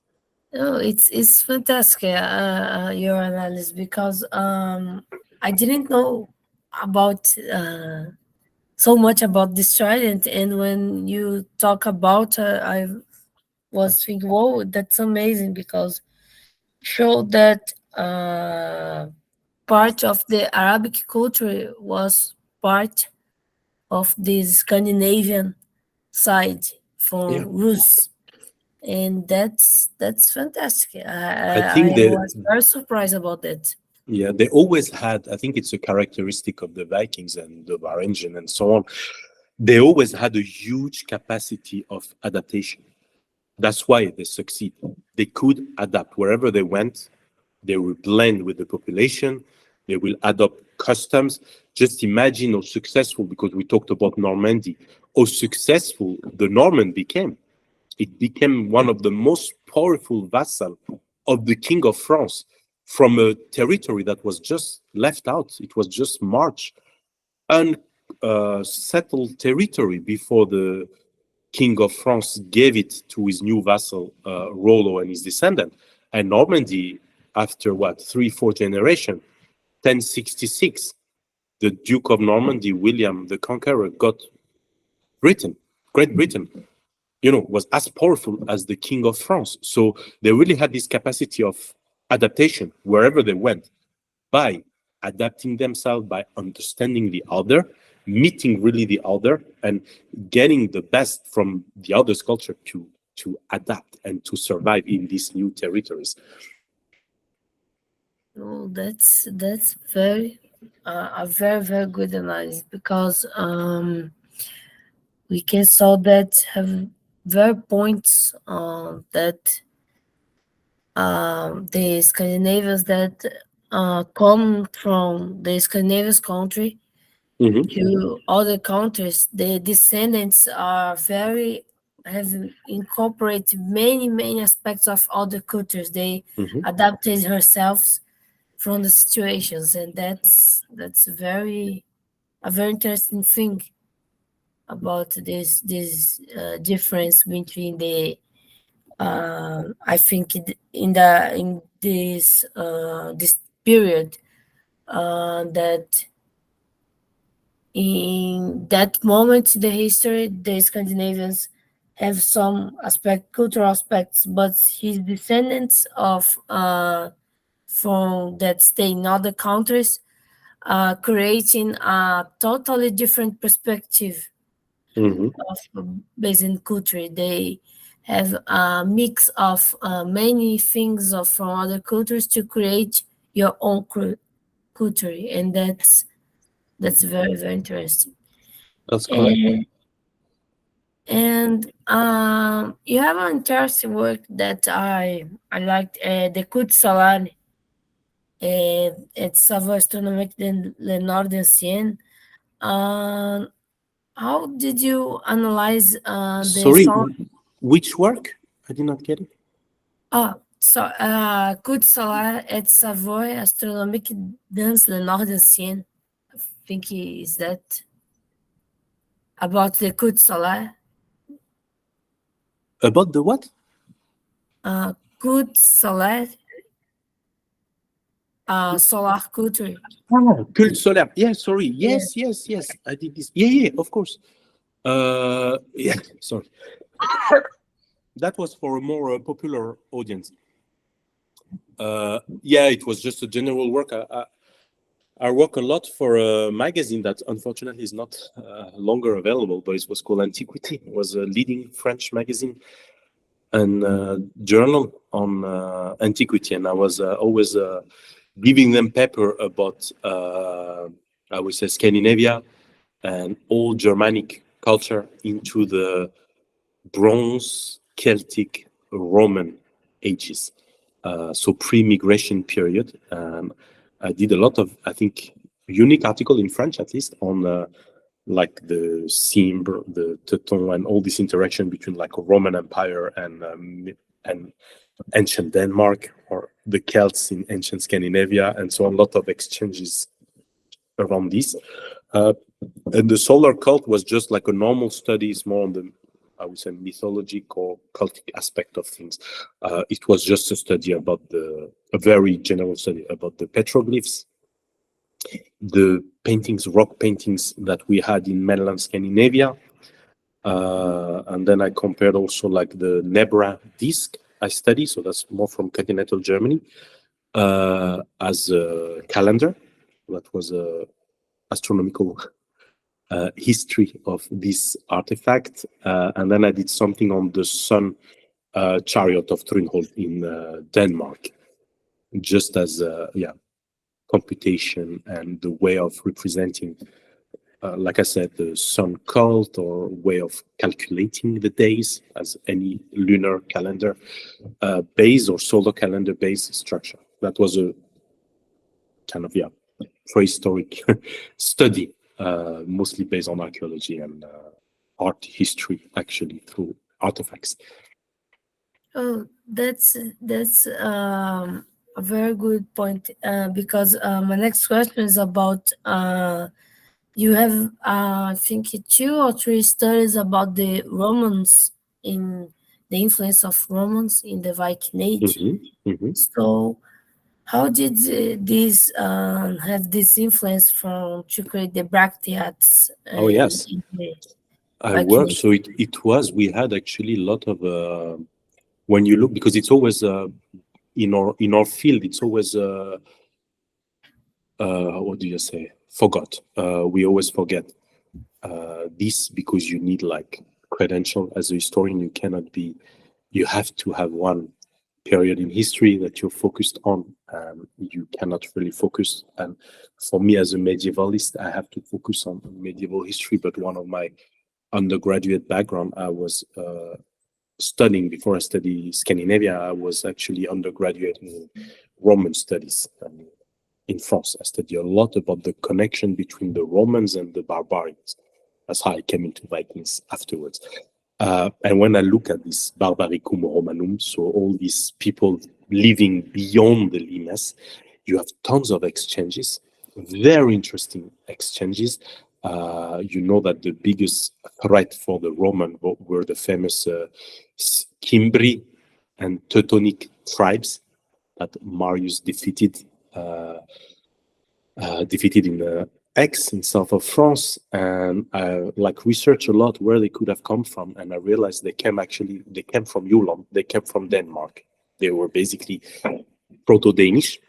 No, it's fantastic, your analysis, because I didn't know about so much about this trident, and when you talk about, I was thinking, whoa, that's amazing, because show that part of the Arabic culture was part of the Scandinavian side Yeah. from Rus, and that's fantastic. I I think that, was very surprised about that. yeah, they always had, I think it's a characteristic of the Vikings and the Varangian and so on. They always had a huge capacity of adaptation. That's why they succeed. They could adapt wherever they went. They will blend with the population. They will adopt customs. Just imagine how successful, because we talked about Normandy, how successful the Norman became. It became one of the most powerful vassals of the King of France from a territory that was just left out. It was just March, unsettled territory before the King of France gave it to his new vassal, Rollo, and his descendant. And Normandy, after what, 3-4 generations, 1066, the Duke of Normandy, William the Conqueror, got Britain, Great Britain, was as powerful as the King of France. So they really had this capacity of adaptation wherever they went, by adapting themselves, by understanding the other, meeting really the other, and getting the best from the other's culture to adapt and to survive in these new territories. Oh, that's very a very very good analysis, because we can saw that have very points that the Scandinavians that come from the Scandinavian country Mm-hmm. to other countries, the descendants are very have incorporated many aspects of other cultures. They Mm-hmm. adapted herself from the situations, and that's a very interesting thing about this difference between the I think in this period, that in that moment in the history, the Scandinavians have some cultural aspects, but his descendants of from that stay in other countries, creating a totally different perspective Mm-hmm. of Bayesian culture. They have a mix of many things from other cultures to create your own culture, and that's very very interesting. That's correct. And you have an interesting work that I liked, the Coup Solar, et savoir astronomique de le Nord ancien. Uh, how did you analyze the Sorry, solar? which work? I did not get it. Coup Solar et savoir astronomique dans le Nord ancien. I think is that about the Coup Solar. About the what? Coup Solar, solar culture. Cult solaire. Yeah, sorry. Yeah. Yes. I did this. Yeah, of course. Yeah, sorry. That was for a more popular audience. Yeah, it was just a general work. I work a lot for a magazine that unfortunately is not longer available, but it was called Antiquity. It was a leading French magazine and journal on antiquity, and I was always giving them paper about, I would say, Scandinavia and all Germanic culture into the Bronze, Celtic, Roman ages. So pre-migration period. I did a lot of, I think, unique article in French, at least, on like the Cimbre, the Teuton, and all this interaction between like a Roman Empire and ancient Denmark, or the Celts in ancient Scandinavia, and so on. A lot of exchanges around this. And the solar cult was just like a normal study. It's more on the, I would say, mythologic or cultic aspect of things. It was just a study about a very general study about the petroglyphs, the paintings, rock paintings that we had in mainland Scandinavia. And then I compared also like the Nebra disc I study, so that's more from continental Germany, as a calendar. That was a astronomical history of this artifact. And then I did something on the sun chariot of Trunhold in Denmark, just as computation and the way of representing, like I said, the sun cult, or way of calculating the days as any lunar calendar base or solar calendar based structure. That was a kind of prehistoric study, mostly based on archaeology and art history, actually, through artifacts. Oh, that's a very good point, because my next question is about, you have I think 2 or 3 studies about the Romans, in the influence of Romans in the Viking Age. So how did this have this influence to create the Bracteates? Oh, yes. I worked, so we had actually a lot of, when you look, because it's always, in our field, it's always, what do you say, forgot. We always forget this, because you need like credential as a historian. You have to have one period in history that you're focused on. You cannot really focus. And for me as a medievalist, I have to focus on medieval history. But one of my undergraduate background, I was studying, before I studied Scandinavia, I was actually undergraduate in Roman studies in France. I studied a lot about the connection between the Romans and the barbarians. That's how I came into Vikings afterwards. And when I look at this Barbaricum Romanum, so all these people living beyond the limes, you have tons of exchanges, very interesting exchanges. You know that the biggest threat for the Roman were the famous Cimbri and Teutonic tribes that Marius defeated in the Aix in south of France, and I researched a lot where they could have come from, and I realized they came from Jylland, they came from Denmark. They were basically Proto-Danish.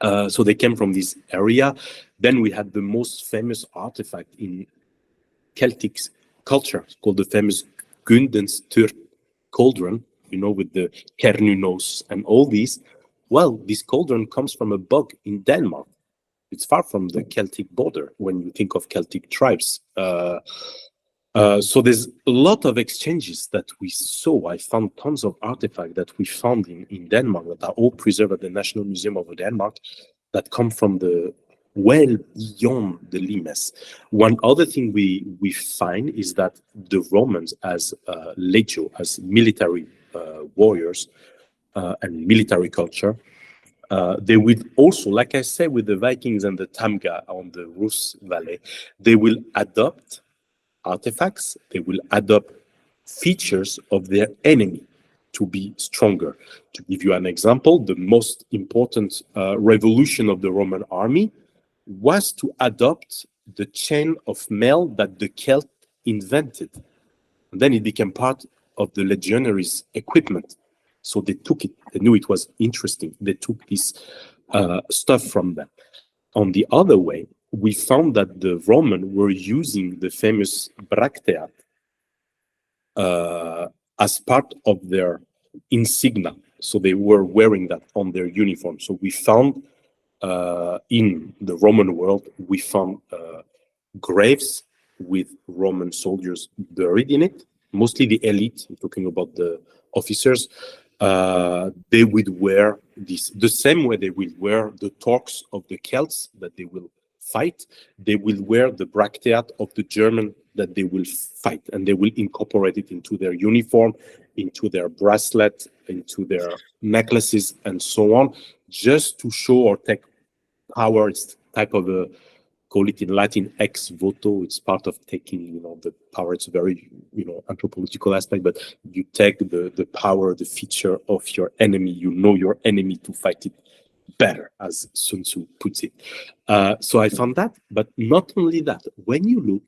So they came from this area. Then we had the most famous artifact in Celtic culture, called the famous Gundensturp cauldron, with the Kernunos and all these. Well, this cauldron comes from a bog in Denmark. It's far from the Celtic border when you think of Celtic tribes. So there's a lot of exchanges that we saw. I found tons of artifacts that we found in Denmark that are all preserved at the National Museum of Denmark, that come from the well beyond the limes. One other thing we find is that the Romans, as legio, as military warriors and military culture, they will also, like I said, with the Vikings and the Tamga on the Rus Valley, they will adopt artifacts, they will adopt features of their enemy to be stronger. To give you an example, the most important revolution of the Roman army was to adopt the chain of mail that the Celt invented. And then it became part of the legionaries' equipment. So they took it, they knew it was interesting. They took this stuff from them. on the other way, we found that the Roman were using the famous bracteat as part of their insignia. So they were wearing that on their uniform. So we found in the Roman world, we found graves with Roman soldiers buried in it, mostly the elite. I'm talking about the officers. They would wear this the same way they will wear the torques of the Celts that they will fight. They will wear the bracteat of the German that they will fight, and they will incorporate it into their uniform, into their bracelet, into their necklaces, and so on, just to show or take power. It's type of a, call it in Latin ex voto. It's part of taking, the power. It's a very, anthropological aspect, but you take the power, the feature of your enemy. You know your enemy to fight it better, as Sun Tzu puts it. So I found that, but not only that. When you look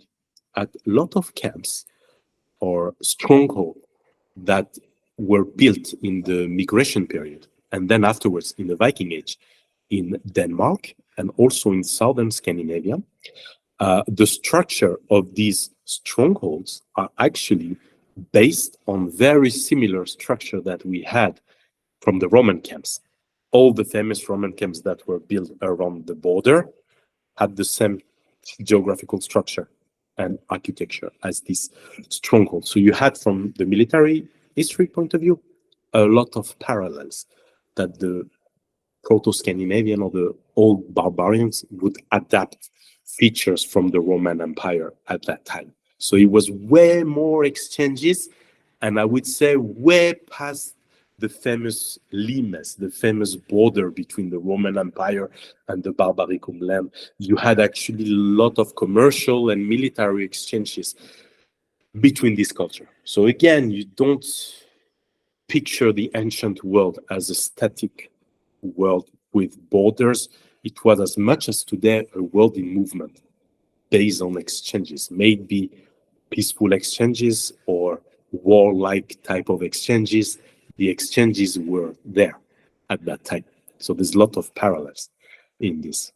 at a lot of camps or strongholds that were built in the migration period, and then afterwards in the Viking Age, in Denmark and also in southern Scandinavia, the structure of these strongholds are actually based on very similar structure that we had from the Roman camps. All the famous Roman camps that were built around the border had the same geographical structure and architecture as this stronghold. So you had, from the military history point of view, a lot of parallels that the Proto-Scandinavian or the old barbarians would adapt features from the Roman Empire at that time. So it was way more exchanges, and I would say way past the famous limes, the famous border between the Roman Empire and the Barbaricum land. You had actually a lot of commercial and military exchanges between this culture. So again, you don't picture the ancient world as a static world with borders. It was, as much as today, a world in movement based on exchanges, maybe peaceful exchanges or warlike type of exchanges. The exchanges were there at that time. So there's a lot of parallels in this.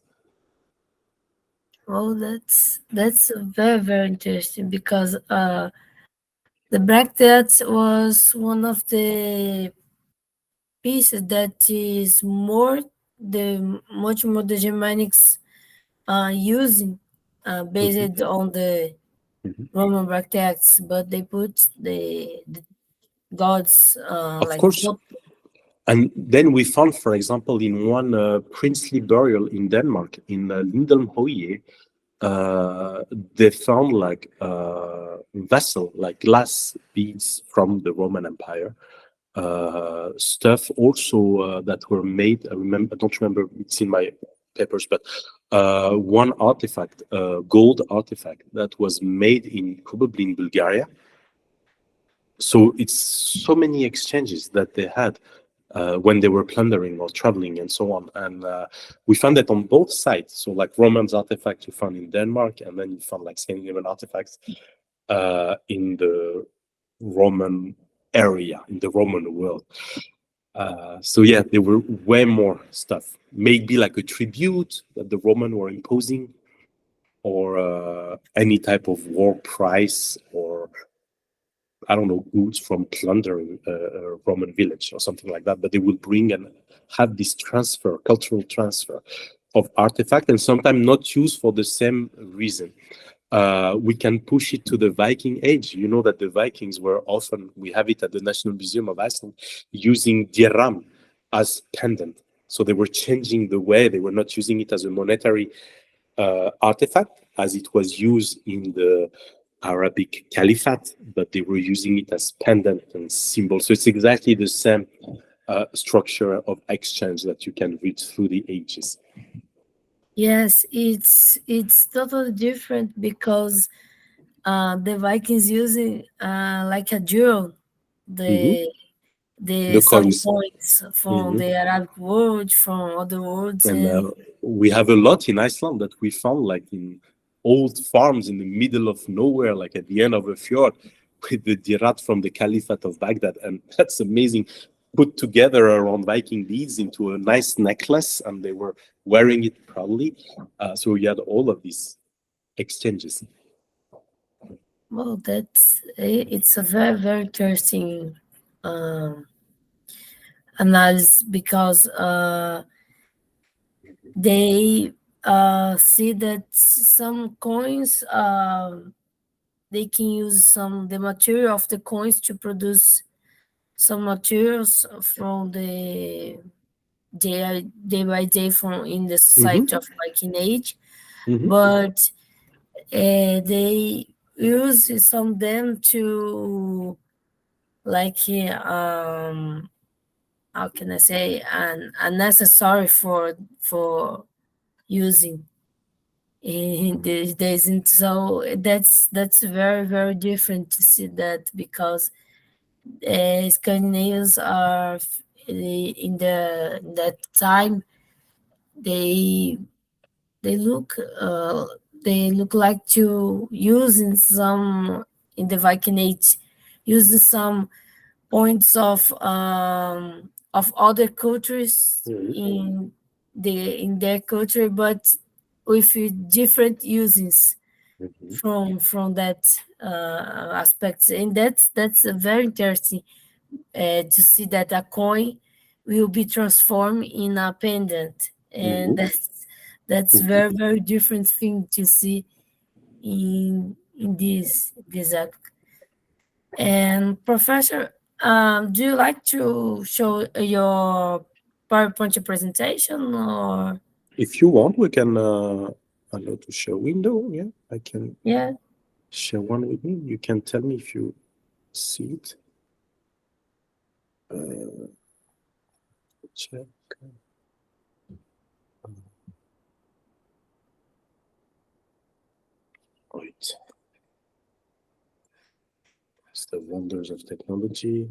Oh, that's very, very interesting, because the bracteate was one of the pieces that is much more the Germanics using, based on the Mhm. Roman bracteates, but they put the gods, Of like course. And then we found, for example, in one princely burial in Denmark, in Lindelmhøje, they found like vessel, like glass beads from the Roman Empire, stuff also that were made. I don't remember. It's in my papers, but one artifact, gold artifact that was made in probably in Bulgaria. So it's so many exchanges that they had when they were plundering or traveling and so on. And we found that on both sides. So like Romans artifacts you found in Denmark, and then you found like Scandinavian artifacts in the Roman area, in the Roman world. So yeah, there were way more stuff. Maybe like a tribute that the Roman were imposing, or any type of war price, or I don't know, goods from plundering a Roman village or something like that. But they would bring and have this transfer, cultural transfer of artifact, and sometimes not used for the same reason. We can push it to the Viking Age. You know that the Vikings were often, we have it at the National Museum of Iceland, using dirham as pendant. So they were changing the way, they were not using it as a monetary artifact as it was used in the Arabic Caliphate, but they were using it as pendant and symbol. So it's exactly the same structure of exchange that you can read through the ages. yes, it's totally different, because the Vikings using, like a jewel, Mm-hmm. the The some coins. points from Mm-hmm. the Arabic world, from other worlds, And and we have a lot in Iceland that we found like in old farms in the middle of nowhere, like at the end of a fjord, with the dirat from the Caliphate of Baghdad. And that's amazing. put together around Viking beads into a nice necklace, and they were wearing it proudly. So we had all of these exchanges. Well, it's a very, very interesting um, analysis because they see that some coins they can use some the material of the coins to produce some materials from the day by day from in the Mm-hmm. society of Viking Age, Mm-hmm. but they use some of them to like how can I say unnecessary for using in these days, and so that's very very different to see that because Scandinavians are in that time they they look uh, they look like to using some in the Viking Age using some points of other cultures in their culture, but with different usings Mm-hmm. from that aspect, and that's very interesting to see that a coin will be transformed in a pendant, and Mm-hmm. that's very very different thing to see in this act. And Professor, do you like to show your PowerPoint presentation or If you want, we can allow to share window. Yeah, I can yeah? share one with me. You can tell me if you see it. Check. Right. It's the wonders of technology.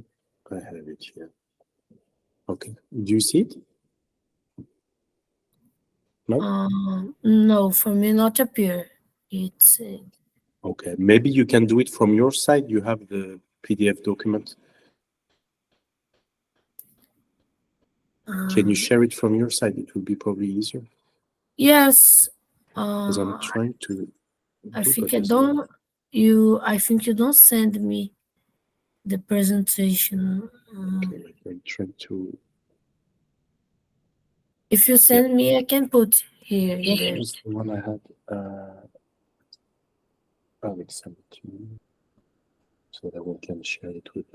I have it here. Okay. Do you see it? No? No, for me not appear. It's Okay. Maybe you can do it from your side. You have the PDF document. Can you um, share it from your side? It will be probably easier yes. because I'm Uh, trying to I do, think but I it's not. don't. You, I think you don't send me the presentation. Okay. I'm trying to. If you Yeah. send me, I can put here in there. Here's the one I had. I'll send it to you so that we can share it with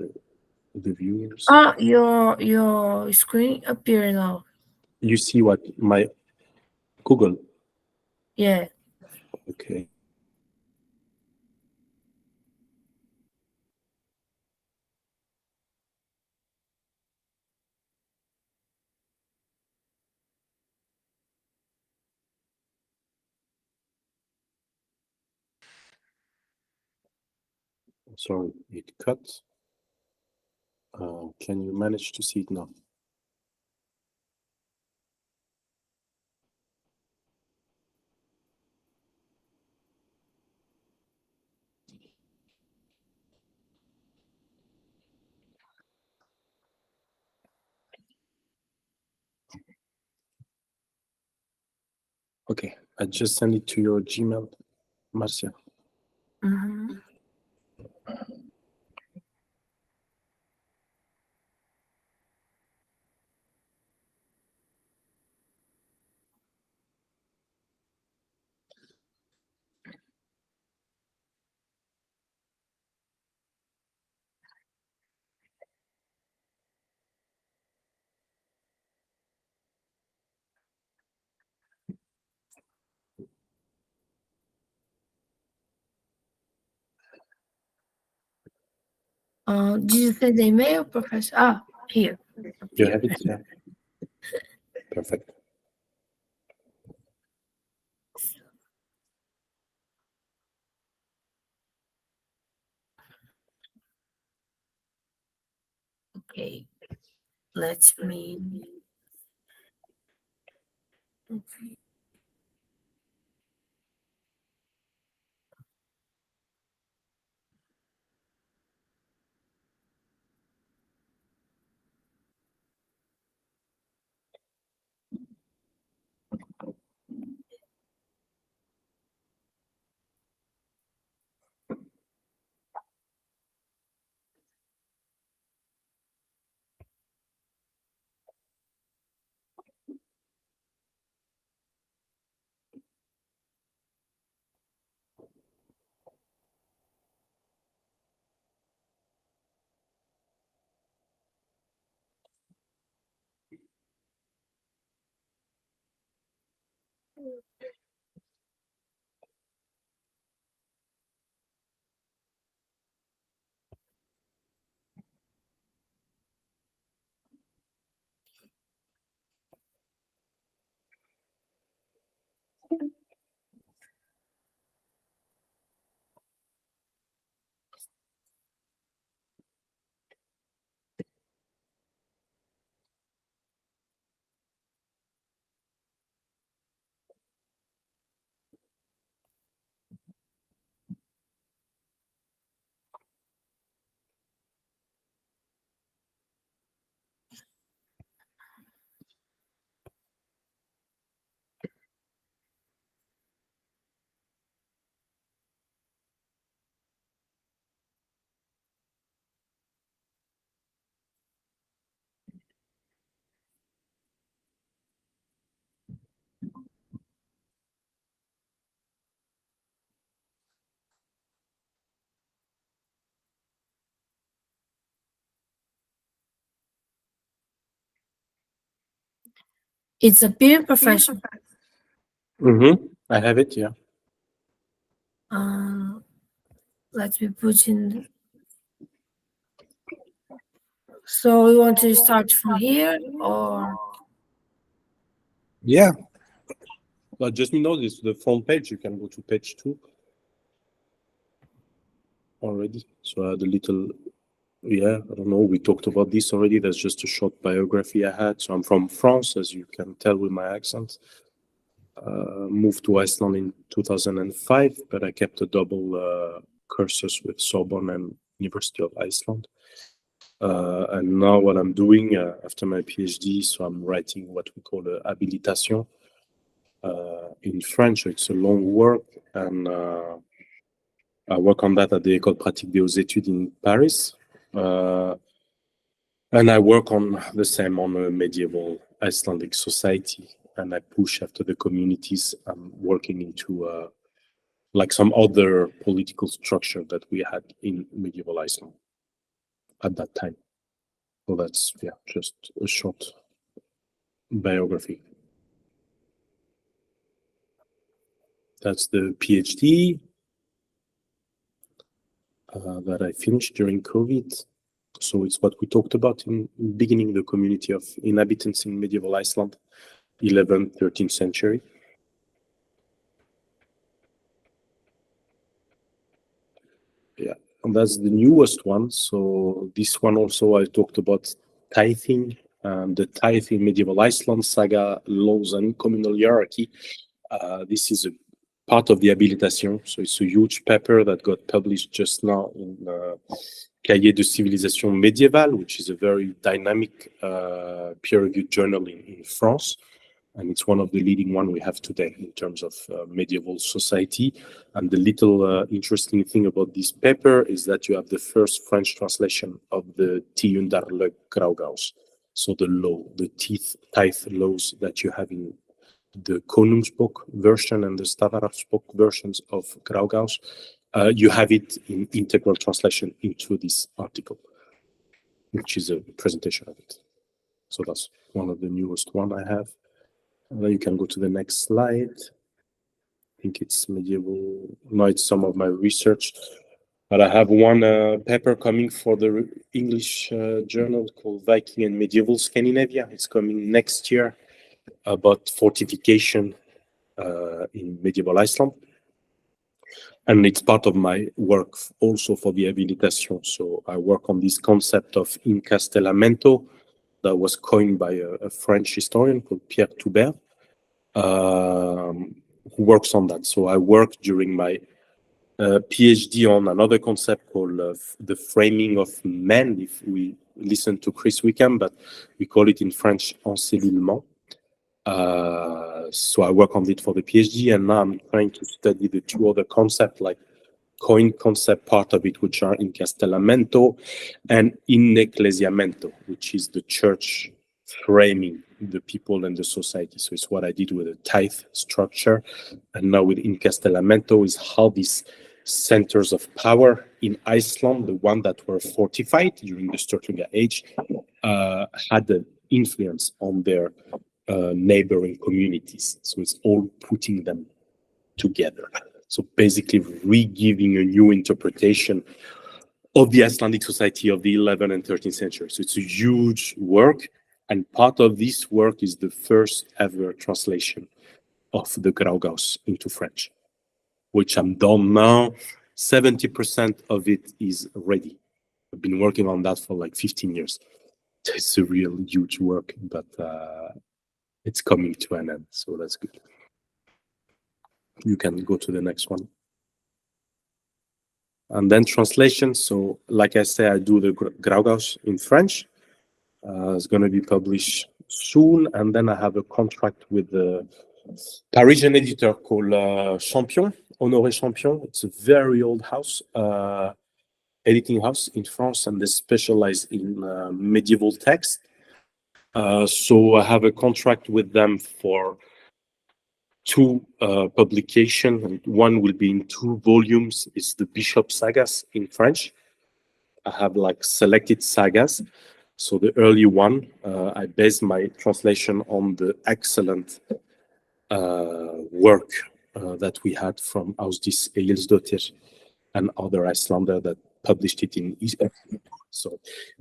the viewers. Ah, your screen appear now. You see what my Google. Yeah. Okay. Sorry, it cut. Can you manage to see it now? Okay, I just sent it to your Gmail, Marcia. Mm-hmm. Did you send the email, Professor? Ah, here. You Appear. have it? Yeah. Perfect. Okay. Let me. It's a peer profession. I have it, yeah. Let me put in. So we want to start from here, or Yeah. But just notice the front page, you can go to page 2 already. So the little, yeah, I don't know, we talked about this already. That's just a short biography I had. So I'm from France, as you can tell with my accent. Moved to Iceland in 2005, but I kept a double cursus with Sorbonne and University of Iceland. And now what I'm doing after my PhD, so I'm writing what we call a habilitation in French. So it's a long work, and I work on that at the École pratique des hautes études in Paris. And I work on the same on a medieval Icelandic society, and I push after the communities I'm working into like some other political structure that we had in medieval Iceland at that time. So that's, yeah, just a short biography. That's the PhD that I finished during COVID. So it's what we talked about in beginning, the community of inhabitants in medieval Iceland, 11th, 13th century. Yeah, and that's the newest one. So this one also I talked about tithing, the tithe in medieval Iceland, saga, laws, and communal hierarchy. This is a part of the habilitation. So it's a huge paper that got published just now in Cahiers de Civilisation Médiévale, which is a very dynamic peer-reviewed journal in France. And it's one of the leading one we have today in terms of medieval society. And the little interesting thing about this paper is that you have the first French translation of the Tiundarle Graugaus. So the law, the tithe laws that you have in the Konungsbok version and the Stavaravsbok versions of Graugaus, you have it in integral translation into this article, which is a presentation of it. So that's one of the newest one I have. And then you can go to the next slide. I think it's medieval. No, it's some of my research. But I have one paper coming for the English journal called Viking and Medieval Scandinavia. It's coming next year about fortification in medieval Iceland. And it's part of my work also for the habilitation. So I work on this concept of incastellamento that was coined by a French historian called Pierre Toubert, who works on that. So I worked during my PhD on another concept called the framing of men, if we listen to Chris Wickham, but we call it in French encellulement. So I work on it for the PhD, and now I'm trying to study the two other concepts, like coin concept part of it, which are incastellamento and in ecclesiamento, which is the church framing the people and the society. So it's what I did with the tithe structure, and now with incastellamento is how these centers of power in Iceland, the one that were fortified during the Sturlunga age, had an influence on their neighboring communities. So it's all putting them together. So basically re-giving a new interpretation of the Icelandic society of the 11th and 13th century. So it's a huge work. And part of this work is the first ever translation of the Graugaus into French, which I'm done now. 70% of it is ready. I've been working on that for like 15 years. It's a real huge work, but it's coming to an end, so that's good. You can go to the next one. And then translation. So like I say, I do the Graugaus in French. It's going to be published soon. And then I have a contract with the Parisian editor called Champion, Honoré Champion. It's a very old house, editing house in France, and they specialize in medieval text. So I have a contract with them for 2 publications, and one will be in 2 volumes. It's the Bishop sagas in French. I have like selected sagas. So the early one, I based my translation on the excellent work that we had from Ásdís Egilsdóttir and other Icelander that published it in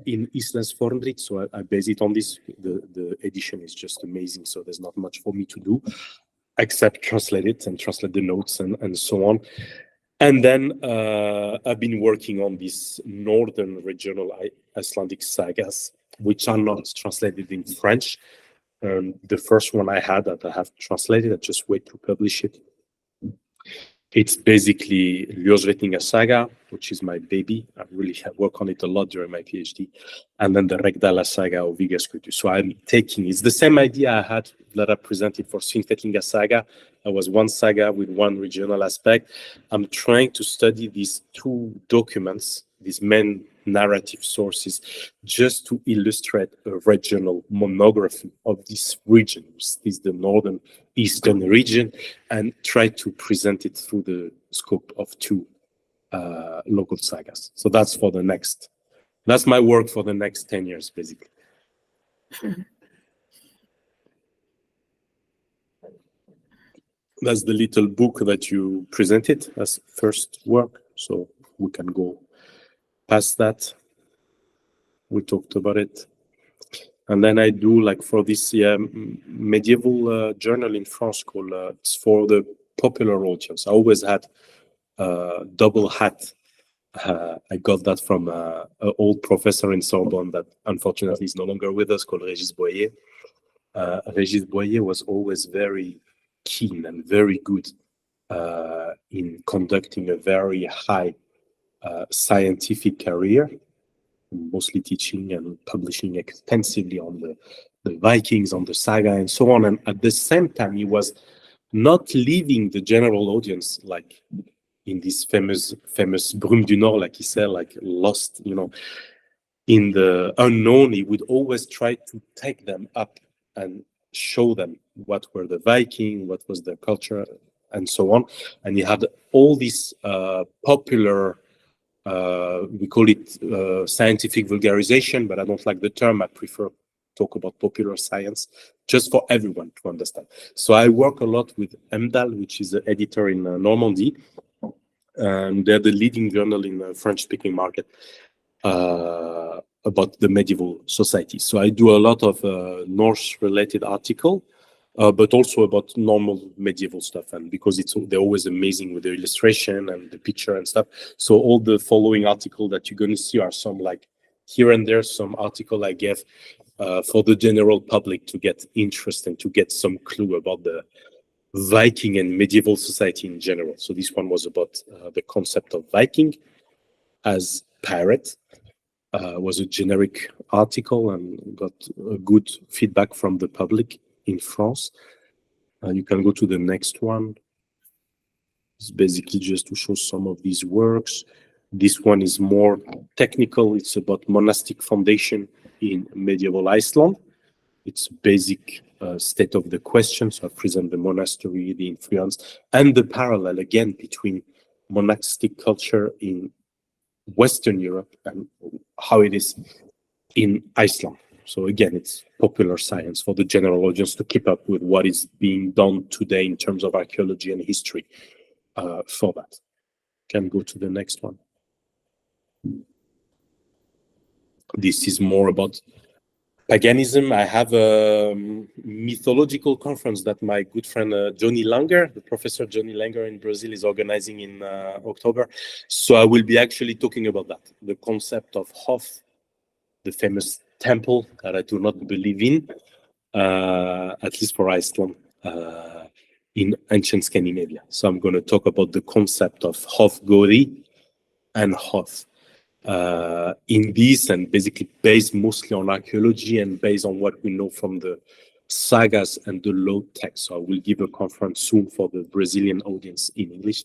Íslands Fornrit. So I base it on this. The edition is just amazing. So there's not much for me to do except translate it and translate the notes and so on. And then I've been working on these northern regional Icelandic sagas, which are not translated in French. The first one I had that I have translated, I just wait to publish it. It's basically Ljósvetninga saga, which is my baby. I really have worked on it a lot during my PhD. And then the Regdala saga of Vigaskutu. So I'm taking, it's the same idea I had that I presented for Svintetlinga saga. I was one saga with one regional aspect. I'm trying to study these 2 documents, these main narrative sources, just to illustrate a regional monography of this region. This is the northern eastern region, and try to present it through the scope of 2 local sagas. So that's for the next, that's my work for the next 10 years, basically. That's the little book that you presented as first work. So we can go past that. We talked about it. And then I do like for this medieval journal in France called it's for the popular audience. I always had double hat. I got that from an old professor in Sorbonne that unfortunately is no longer with us, called Régis Boyer. Régis Boyer was always very keen and very good in conducting a very high scientific career, mostly teaching and publishing extensively on the Vikings, on the saga, and so on. And at the same time, he was not leaving the general audience like in this famous Brume du Nord, like he said, like lost, in the unknown. He would always try to take them up and show them what were the Viking, what was their culture, and so on. And he had all these popular, we call it scientific vulgarization, but I don't like the term. I prefer talk about popular science, just for everyone to understand. So I work a lot with Emdal, which is the editor in Normandy, and they're the leading journal in the French-speaking market about the medieval society. So I do a lot of Norse-related article, but also about normal medieval stuff. And because they're always amazing with the illustration and the picture and stuff. So all the following article that you're going to see are some like here and there, some article I gave for the general public to get interest and to get some clue about the Viking and medieval society in general. So this one was about the concept of Viking as pirate. Was a generic article and got a good feedback from the public in France. You can go to the next one. It's basically just to show some of these works. This one is more technical. It's about monastic foundation in medieval Iceland. It's basic state of the question. So I present the monastery, the influence, and the parallel again between monastic culture in Western Europe and how it is in Iceland. So again, it's popular science for the general audience to keep up with what is being done today in terms of archaeology and history for that. Can go to the next one. This is more about paganism. I have a mythological conference that my good friend Johnny Langer, the professor Johnny Langer in Brazil, is organizing in October. So I will be actually talking about that, the concept of Hoth, the famous temple that I do not believe in, at least for Iceland, in ancient Scandinavia. So I'm going to talk about the concept of Hofgori and Hoth. In this, and basically based mostly on archaeology and based on what we know from the sagas and the law text. So I will give a conference soon for the Brazilian audience in English.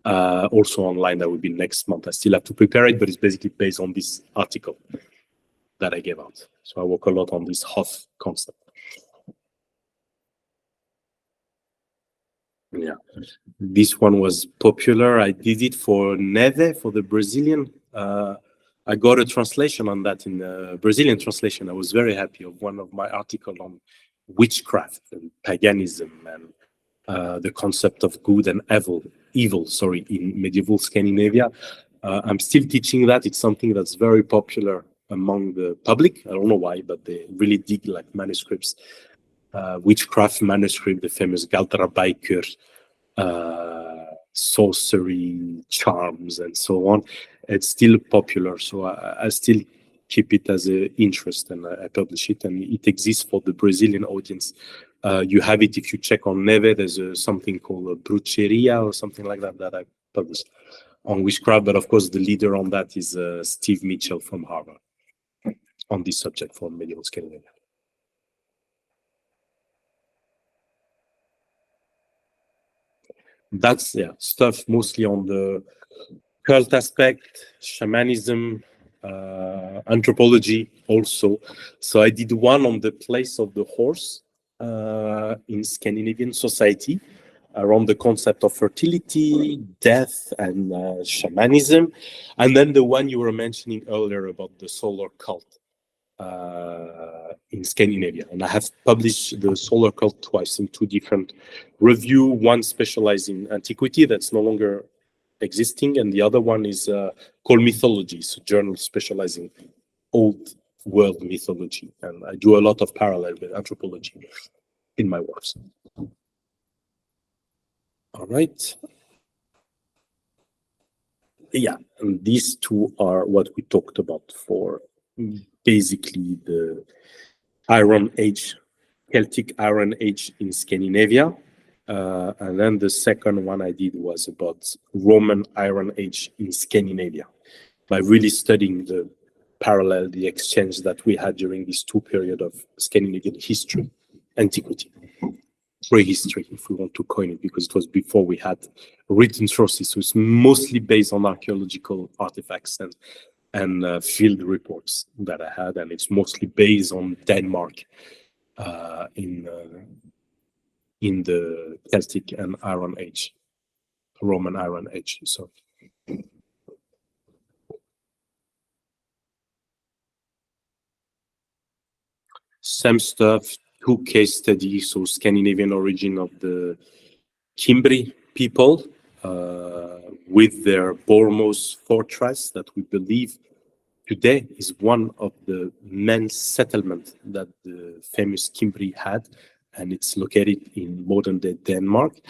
Also online, that will be next month. I still have to prepare it, but it's basically based on this article that I gave out. So I work a lot on this Hoth concept. Yeah, this one was popular. I did it for Neve, for the Brazilian. I got a translation on that in the Brazilian translation. I was very happy of one of my article on witchcraft and paganism and the concept of good and evil, in medieval Scandinavia. I'm still teaching that. It's something that's very popular among the public. I don't know why, but they really dig like manuscripts. Witchcraft manuscript, the famous Galdrabækur, sorcery, charms, and so on. It's still popular, so I still keep it as an interest, and I publish it, and it exists for the Brazilian audience. You have it if you check on Neve. There's something called a brucheria or something like that that I published on witchcraft, but of course the leader on that is Steve Mitchell from Harvard on this subject for medieval Scandinavia. That's stuff mostly on the cult aspect, shamanism, anthropology also. So I did one on the place of the horse in Scandinavian society around the concept of fertility, death, and shamanism. And then the one you were mentioning earlier about the solar cult in Scandinavia. And I have published the solar cult twice in two different reviews. One specialized in antiquity that's no longer existing, and the other one is called Mythology. It's a journal specializing in old world mythology. And I do a lot of parallel with anthropology in my works. All right. Yeah, and these two are what we talked about for basically the Iron Age, Celtic Iron Age in Scandinavia. And then the second one I did was about Roman Iron Age in Scandinavia, by really studying the parallel, the exchange that we had during these two periods of Scandinavian history, antiquity, prehistory, if we want to coin it, because it was before we had written sources. So it's mostly based on archaeological artifacts and field reports that I had, and it's mostly based on Denmark in the Celtic and Iron Age, Roman Iron Age. So same stuff, two case studies, so Scandinavian origin of the Cimbri people with their Bormos fortress that we believe today is one of the main settlements that the famous Cimbri had, and it's located in modern-day Denmark.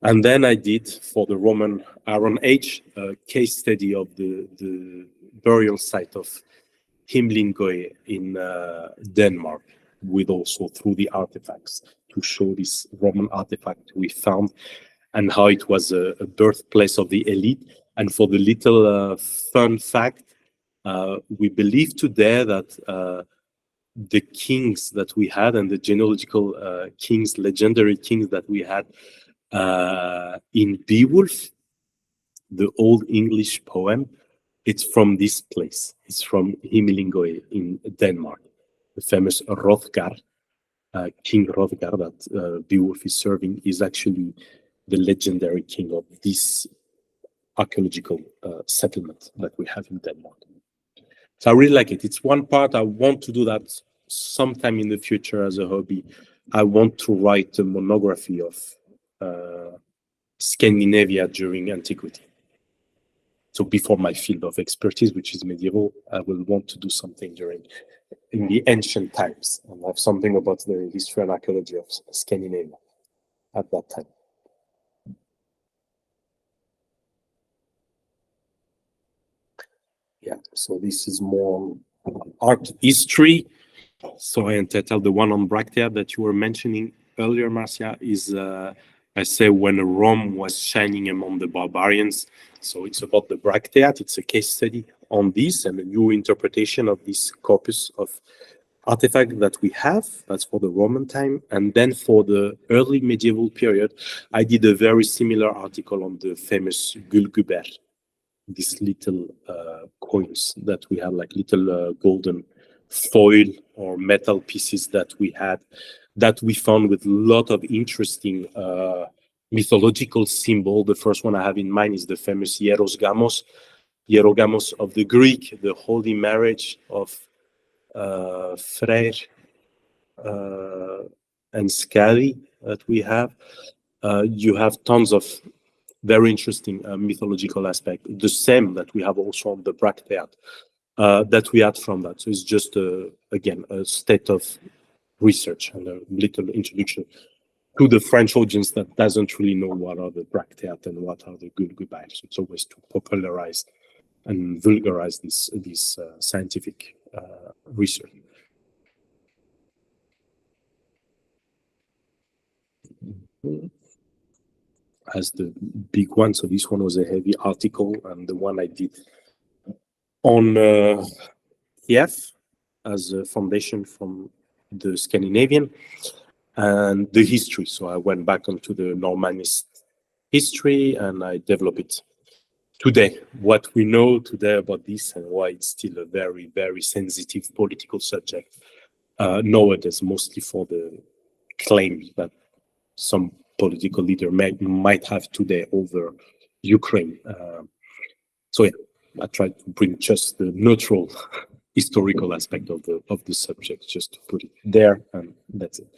And then I did, for the Roman Iron Age, a case study of the burial site of Himlingøy in Denmark, with also through the artifacts to show this Roman artifact we found and how it was a birthplace of the elite. And for the little fun fact, we believe today that the kings that we had and the genealogical kings, legendary kings that we had in Beowulf, the Old English poem, it's from this place. It's from Himlingøy in Denmark, the famous Hrothgar, King Hrothgar that Beowulf is serving is actually the legendary king of this archaeological settlement that we have in Denmark. So I really like it. It's one part I want to do that sometime in the future as a hobby, I want to write a monography of Scandinavia during antiquity. So before my field of expertise, which is medieval, I will want to do something in the ancient times and have something about the history and archaeology of Scandinavia at that time. Yeah, so this is more art history. So I entitled the one on Bractea that you were mentioning earlier, Marcia, is I say when Rome was shining among the barbarians. So it's about the Bracteat. It's a case study on this and a new interpretation of this corpus of artifact that we have. That's for the Roman time. And then for the early medieval period, I did a very similar article on the famous Gullguber, these little coins that we had, like little golden foil or metal pieces that we had, that we found with a lot of interesting mythological symbol. The first one I have in mind is the famous Hierogamos of the Greek, the holy marriage of Freyr and Skadi that we have. You have tons of very interesting mythological aspect. The same that we have also on the Bracteat that we had from that. So it's just, again, a state of research and a little introduction to the French audience that doesn't really know what are the Bracteat and what are the Gullguber. So it's always to popularize and vulgarize this scientific research. As the big one, so this one was a heavy article, and the one I did on Kiev as a foundation from the Scandinavian and the history. So I went back onto the Normanist history and I developed it today, what we know today about this and why it's still a very, very sensitive political subject nowadays, mostly for the claims that some political leader might have today over Ukraine. So yeah, I tried to bring just the neutral historical aspect of the subject, just to put it there, and that's it.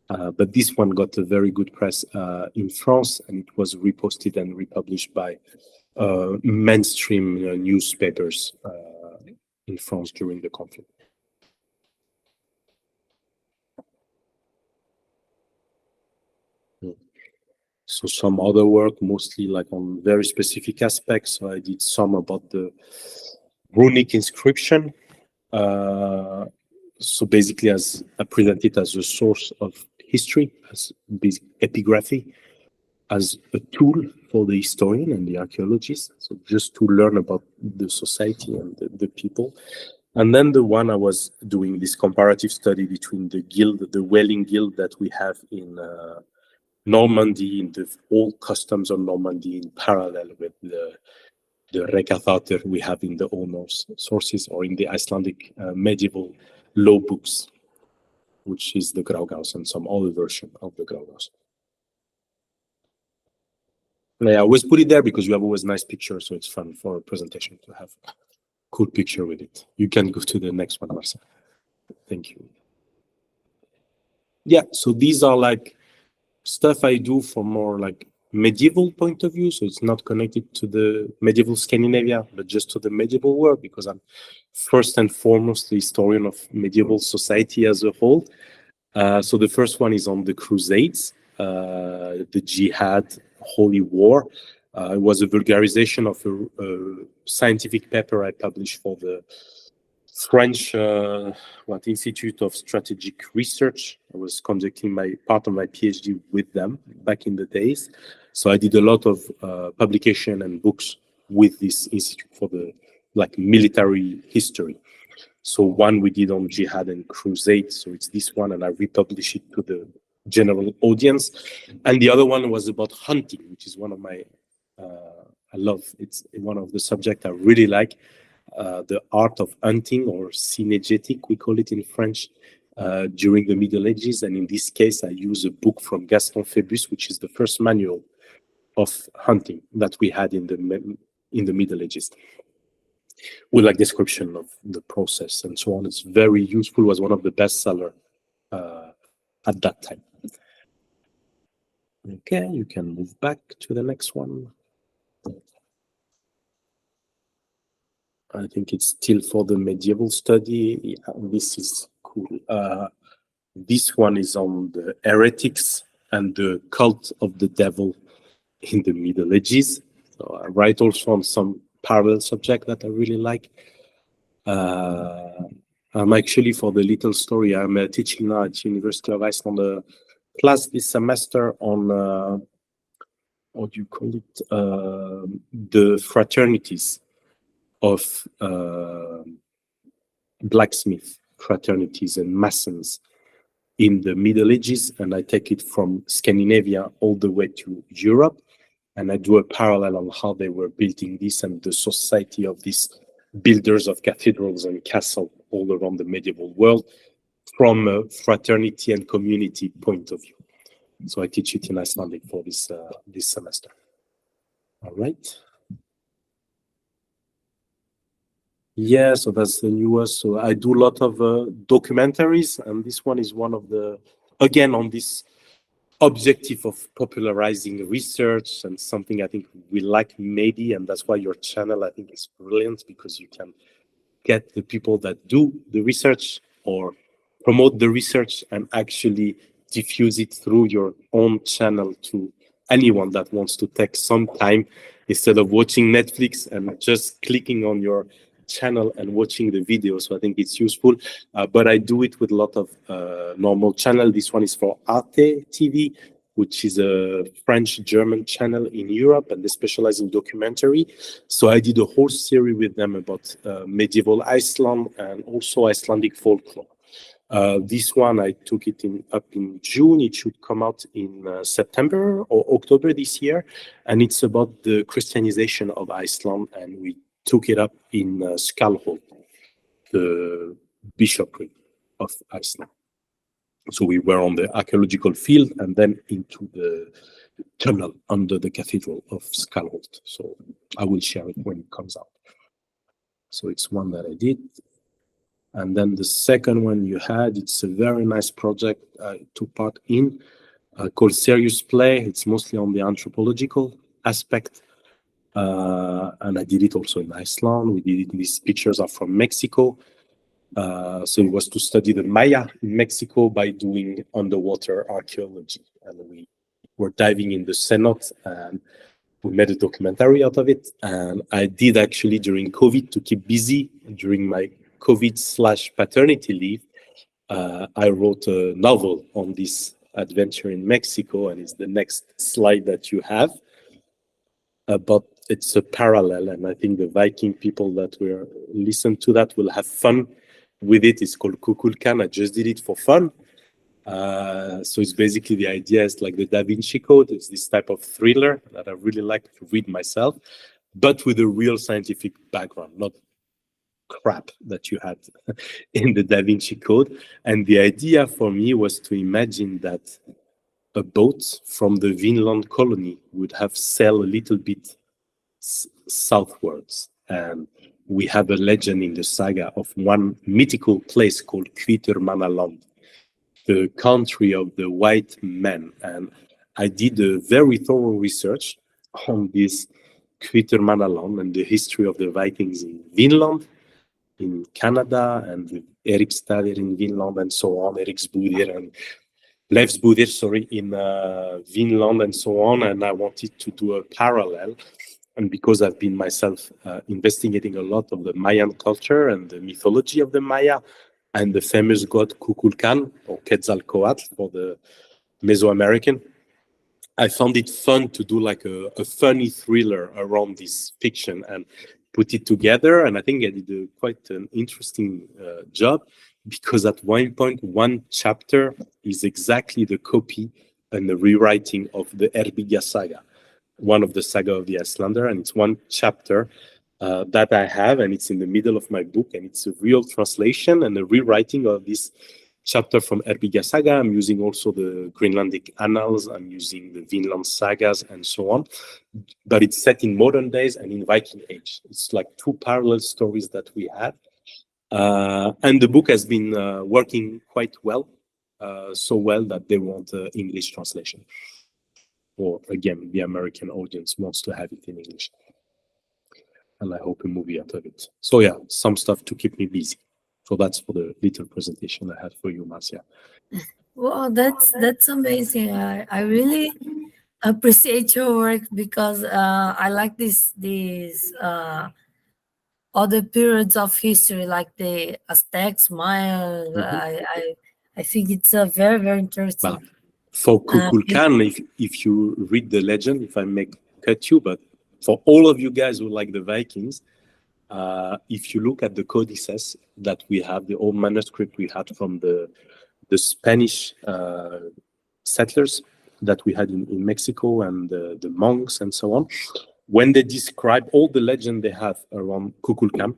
But this one got a very good press in France, and it was reposted and republished by mainstream newspapers in France during the conflict. So some other work, mostly like on very specific aspects. So I did some about the runic inscription. So basically, as I present it as a source of history, as basic epigraphy, as a tool for the historian and the archaeologist. So just to learn about the society and the people. And then the one I was doing this comparative study between the guild, the whaling guild that we have in Normandy, in the old customs of Normandy, in parallel with the Rekathater we have in the Old Norse sources or in the Icelandic medieval law books, which is the Grágás and some other version of the Grágás. I always put it there because you have always nice pictures, so it's fun for a presentation to have a cool picture with it. You can go to the next one, Marcel. Thank you. Yeah, so these are like stuff I do from more like medieval point of view, so it's not connected to the medieval Scandinavia, but just to the medieval world, because I'm first and foremost the historian of medieval society as a whole. So the first one is on the Crusades, the Jihad, Holy War. It was a vulgarization of a scientific paper I published for the French Institute of Strategic Research. I was conducting part of my PhD with them back in the days. So I did a lot of publication and books with this institute for the military history. So one we did on Jihad and Crusade. So it's this one, and I republished it to the general audience. And the other one was about hunting, which is one of my, I love. It's one of the subjects I really like. The art of hunting, or synergetic, we call it in French, during the Middle Ages. And in this case, I use a book from Gaston Phébus, which is the first manual of hunting that we had in the Middle Ages. with like description of the process and so on. It's very useful. Was one of the bestseller at that time. Okay, you can move back to the next one. I think it's still for the medieval study. Yeah, this is cool. This one is on the heretics and the cult of the devil in the Middle Ages. So I write also on some parallel subject that I really like. I'm actually, for the little story, I'm teaching now at University of Iceland a class this semester on what do you call it? The fraternities of blacksmith fraternities and masons in the Middle Ages, and I take it from Scandinavia all the way to Europe, and I do a parallel on how they were building this and the society of these builders of cathedrals and castles all around the medieval world from a fraternity and community point of view. So I teach it in Icelandic for this semester. All right. Yeah, so that's the newest. So I do a lot of documentaries, and this one is one of the, again, on this objective of popularizing research, and something I think we like maybe, and that's why your channel I think is brilliant, because you can get the people that do the research or promote the research and actually diffuse it through your own channel to anyone that wants to take some time instead of watching Netflix and just clicking on your channel and watching the video. So I think it's useful, but I do it with a lot of normal channel. This one is for Arte TV, which is a French-German channel in Europe, and they specialize in documentary. So I did a whole series with them about medieval Iceland and also Icelandic folklore. This one, I took it up in June. It should come out in September or October this year. And it's about the Christianization of Iceland. And we took it up in Skalholt, the bishopric of Iceland. So we were on the archaeological field and then into the tunnel under the cathedral of Skalholt. So I will share it when it comes out. So it's one that I did. And then the second one you had, it's a very nice project I took part in called Serious Play. It's mostly on the anthropological aspect. And I did it also in Iceland. We did it, these pictures are from Mexico. So it was to study the Maya in Mexico by doing underwater archaeology. And we were diving in the cenote and we made a documentary out of it. And I did actually during COVID to keep busy during my COVID/paternity leave. I wrote a novel on this adventure in Mexico, and it's the next slide that you have. But it's a parallel, and I think the Viking people that will listen to that will have fun with it. It's called Kukulkan. I just did it for fun. So it's basically, the idea is like the Da Vinci Code. It's this type of thriller that I really like to read myself, but with a real scientific background, not crap that you had in the Da Vinci Code. And the idea for me was to imagine that a boat from the Vinland colony would have sailed a little bit southwards. And we have a legend in the saga of one mythical place called Kvittermannaland, the country of the white men. And I did a very thorough research on this Kvittermannaland and the history of the Vikings in Vinland, in Canada, and with Eriksstaðir in Vinland and so on, Eriksbúðir and Leifsbúðir, sorry, in Vinland and so on. And I wanted to do a parallel. And because I've been myself investigating a lot of the Mayan culture and the mythology of the Maya and the famous god Kukulkan, or Quetzalcoatl for the Mesoamerican, I found it fun to do like a funny thriller around this fiction and put it together. And I think I did quite an interesting job, because at one point, one chapter is exactly the copy and the rewriting of the Erbyggja saga, one of the saga of the Icelander. And it's one chapter that I have, and it's in the middle of my book, and it's a real translation and a rewriting of this chapter from Erbiga Saga. I'm using also the Greenlandic Annals. I'm using the Vinland sagas and so on. But it's set in modern days and in Viking Age. It's like two parallel stories that we had. And the book has been working quite well, so well that they want English translation. Or again, the American audience wants to have it in English. And I hope a movie out of it. So yeah, some stuff to keep me busy. So that's for the little presentation I had for you, Marcia. Well, that's amazing. I really appreciate your work because I like these other periods of history, like the Aztecs, Maya. I think it's very very interesting. Well, for Uh, Kukulkan, if you read the legend, if I may cut you, but for all of you guys who like the Vikings, if you look at the codices that we have, the old manuscript we had from the Spanish settlers that we had in Mexico and the monks and so on, when they describe all the legend they have around Kukulkan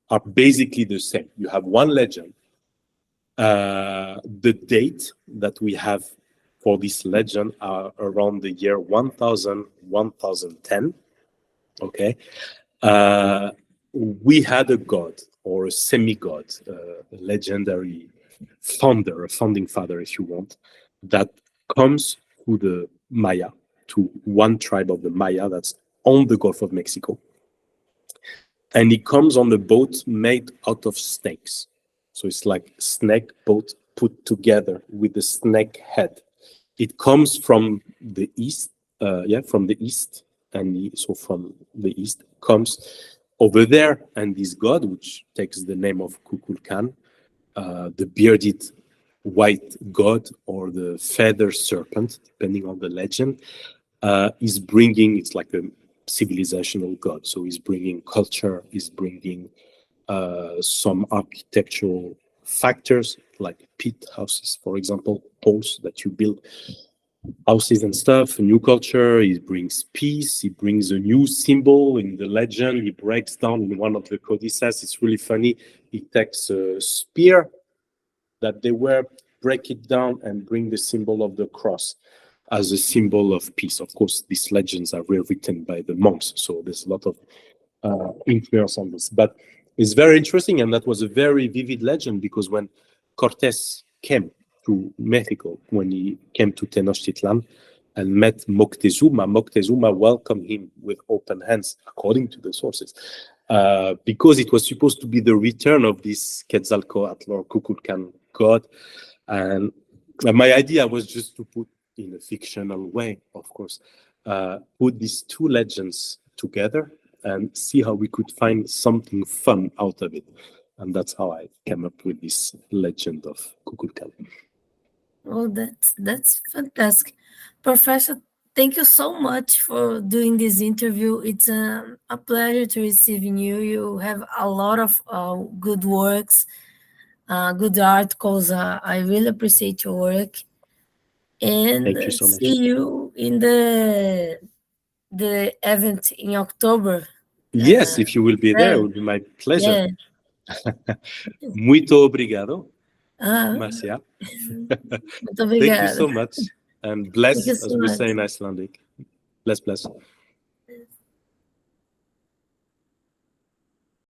are basically the same. You have one legend. The date that we have for this legend are around the year 1000, 1010. Okay. We had a god or a semi-god, a legendary founder, a founding father, if you want, that comes to the Maya, to one tribe of the Maya that's on the Gulf of Mexico. And he comes on a boat made out of snakes. So it's like snake boat put together with the snake head. It comes from the east, from the east. And so from the east comes over there. And this god, which takes the name of Kukulkan, the bearded white god or the feather serpent, depending on the legend, is bringing, it's like a civilizational god. So he's bringing culture, he's bringing some architectural factors like pit houses, for example, poles that you build houses and stuff, a new culture. He brings peace, he brings a new symbol in the legend. He breaks down in one of the codices. It's really funny. He takes a spear that they wear, break it down and bring the symbol of the cross as a symbol of peace. Of course, these legends are rewritten by the monks, so there's a lot of influence on this. But it's very interesting, and that was a very vivid legend because when Cortés came to Mexico, when he came to Tenochtitlan and met Moctezuma welcomed him with open hands, according to the sources, because it was supposed to be the return of this Quetzalcoatl or Kukulkan god. And my idea was just to put, in a fictional way, of course, put these two legends together and see how we could find something fun out of it. And that's how I came up with this legend of Kukulkan. Oh, that's fantastic, Professor. Thank you so much for doing this interview. It's a pleasure to receiving you. You have a lot of good works, good articles. I really appreciate your work, and Thank you so much. see you in the event in October. Yes, if you will be there, it will be my pleasure. Yeah. Muito obrigado, Ah, Marcia. muito Thank you obrigada. so much. And bless, Thank you as so we much. say in Icelandic. Bless, bless.